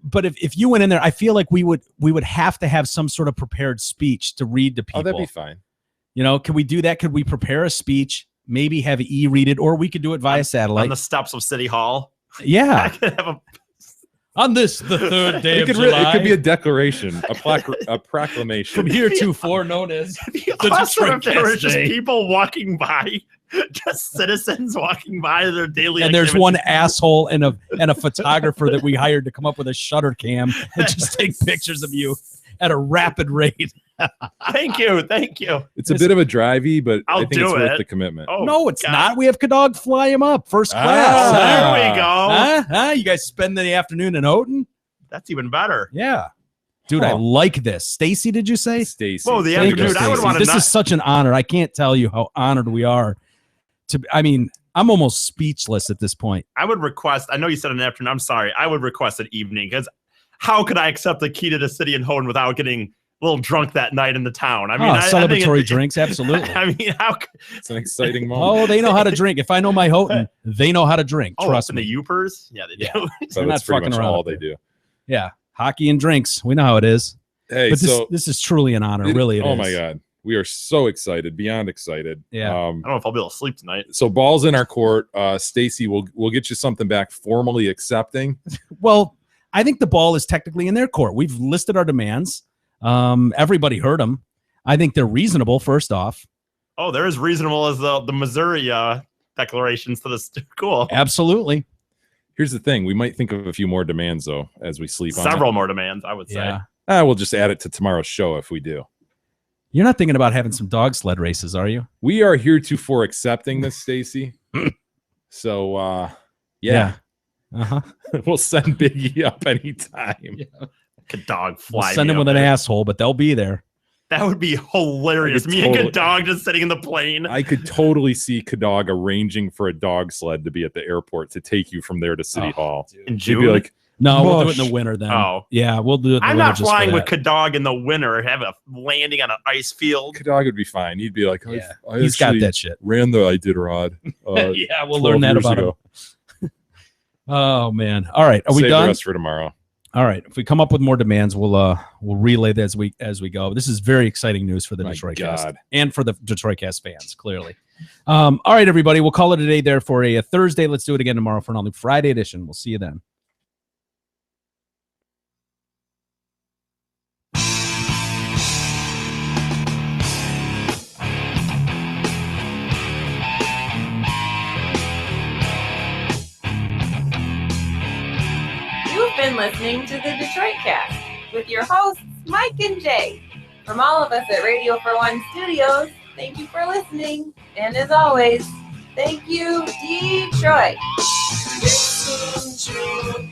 But if you went in there, I feel like we would have to have some sort of prepared speech to read to people. Oh, that'd be fine. You know, could we do that? Could we prepare a speech? Maybe have E read it, or we could do it via satellite on the steps of City Hall. Yeah. I could have on this, the 3rd day of July. It could be a declaration, a proclamation. From heretofore known as the awesome Detroit if there were just Day. people walking by, just citizens walking by their daily and activities. There's one asshole and a photographer that we hired to come up with a shutter cam and just take pictures of you at a rapid rate. Thank you. It's a bit of a drivey, but I think it's worth the commitment. Oh, no, it's not. We have Cadog fly him up first class. There we go. You guys spend the afternoon in Houghton? That's even better. Yeah. Dude, I like this. Stacy, did you say? Stacy. Whoa, the afternoon. I would want to. This is such an honor. I can't tell you how honored we are. I'm almost speechless at this point. I would request, I know you said an afternoon. I'm sorry. I would request an evening because how could I accept the key to the city in Houghton without getting a little drunk that night in the town? I mean, celebratory drinks, absolutely. I mean, it's an exciting moment. Oh, they know how to drink. If I know my Houghton, they know how to drink. Trust me. The Youpers? Yeah, they do. They're not fucking around. All they do. Yeah, hockey and drinks. We know how it is. Hey, but this is truly an honor. Really, it is. Oh my God. We are so excited, beyond excited. Yeah. I don't know if I'll be able to sleep tonight. So ball's in our court. Stacy, we'll get you something back formally accepting. Well, I think the ball is technically in their court. We've listed our demands. Everybody heard them. I think they're reasonable, first off. Oh, they're as reasonable as the Missouri declarations to the school. Absolutely. Here's the thing. We might think of a few more demands, though, as we sleep on it. Several more demands, I would say. We'll just add it to tomorrow's show if we do. You're not thinking about having some dog sled races, are you? We are heretofore accepting this, Stacy. So, yeah. Uh-huh. We'll send Biggie up anytime. Yeah. Dog fly. We'll send him with an asshole, but they'll be there. That would be hilarious. Me and Kadog just sitting in the plane. I could totally see Kadog arranging for a dog sled to be at the airport to take you from there to City Hall. In June? You'd be like, no, we'll do it in the winter then. Oh. Yeah, we'll do it in the I'm winter. not flying with Kadog in the winter, have a landing on an ice field. Kadog would be fine. He'd be like, he's got that shit. Ran the Iditarod. Yeah, we'll learn that about him. Oh, man. All right. Are we Save done? the rest for tomorrow. All right. If we come up with more demands, we'll relay that as we go. This is very exciting news for the Detroit Cast and for the Detroit Cast fans, clearly. All right, everybody. We'll call it a day there for a Thursday. Let's do it again tomorrow for an all-new Friday edition. We'll see you then. You've been listening to the Detroit Cast with your hosts, Mike and Jay. From all of us at Radio for One Studios, thank you for listening. And as always, thank you, Detroit. Listen to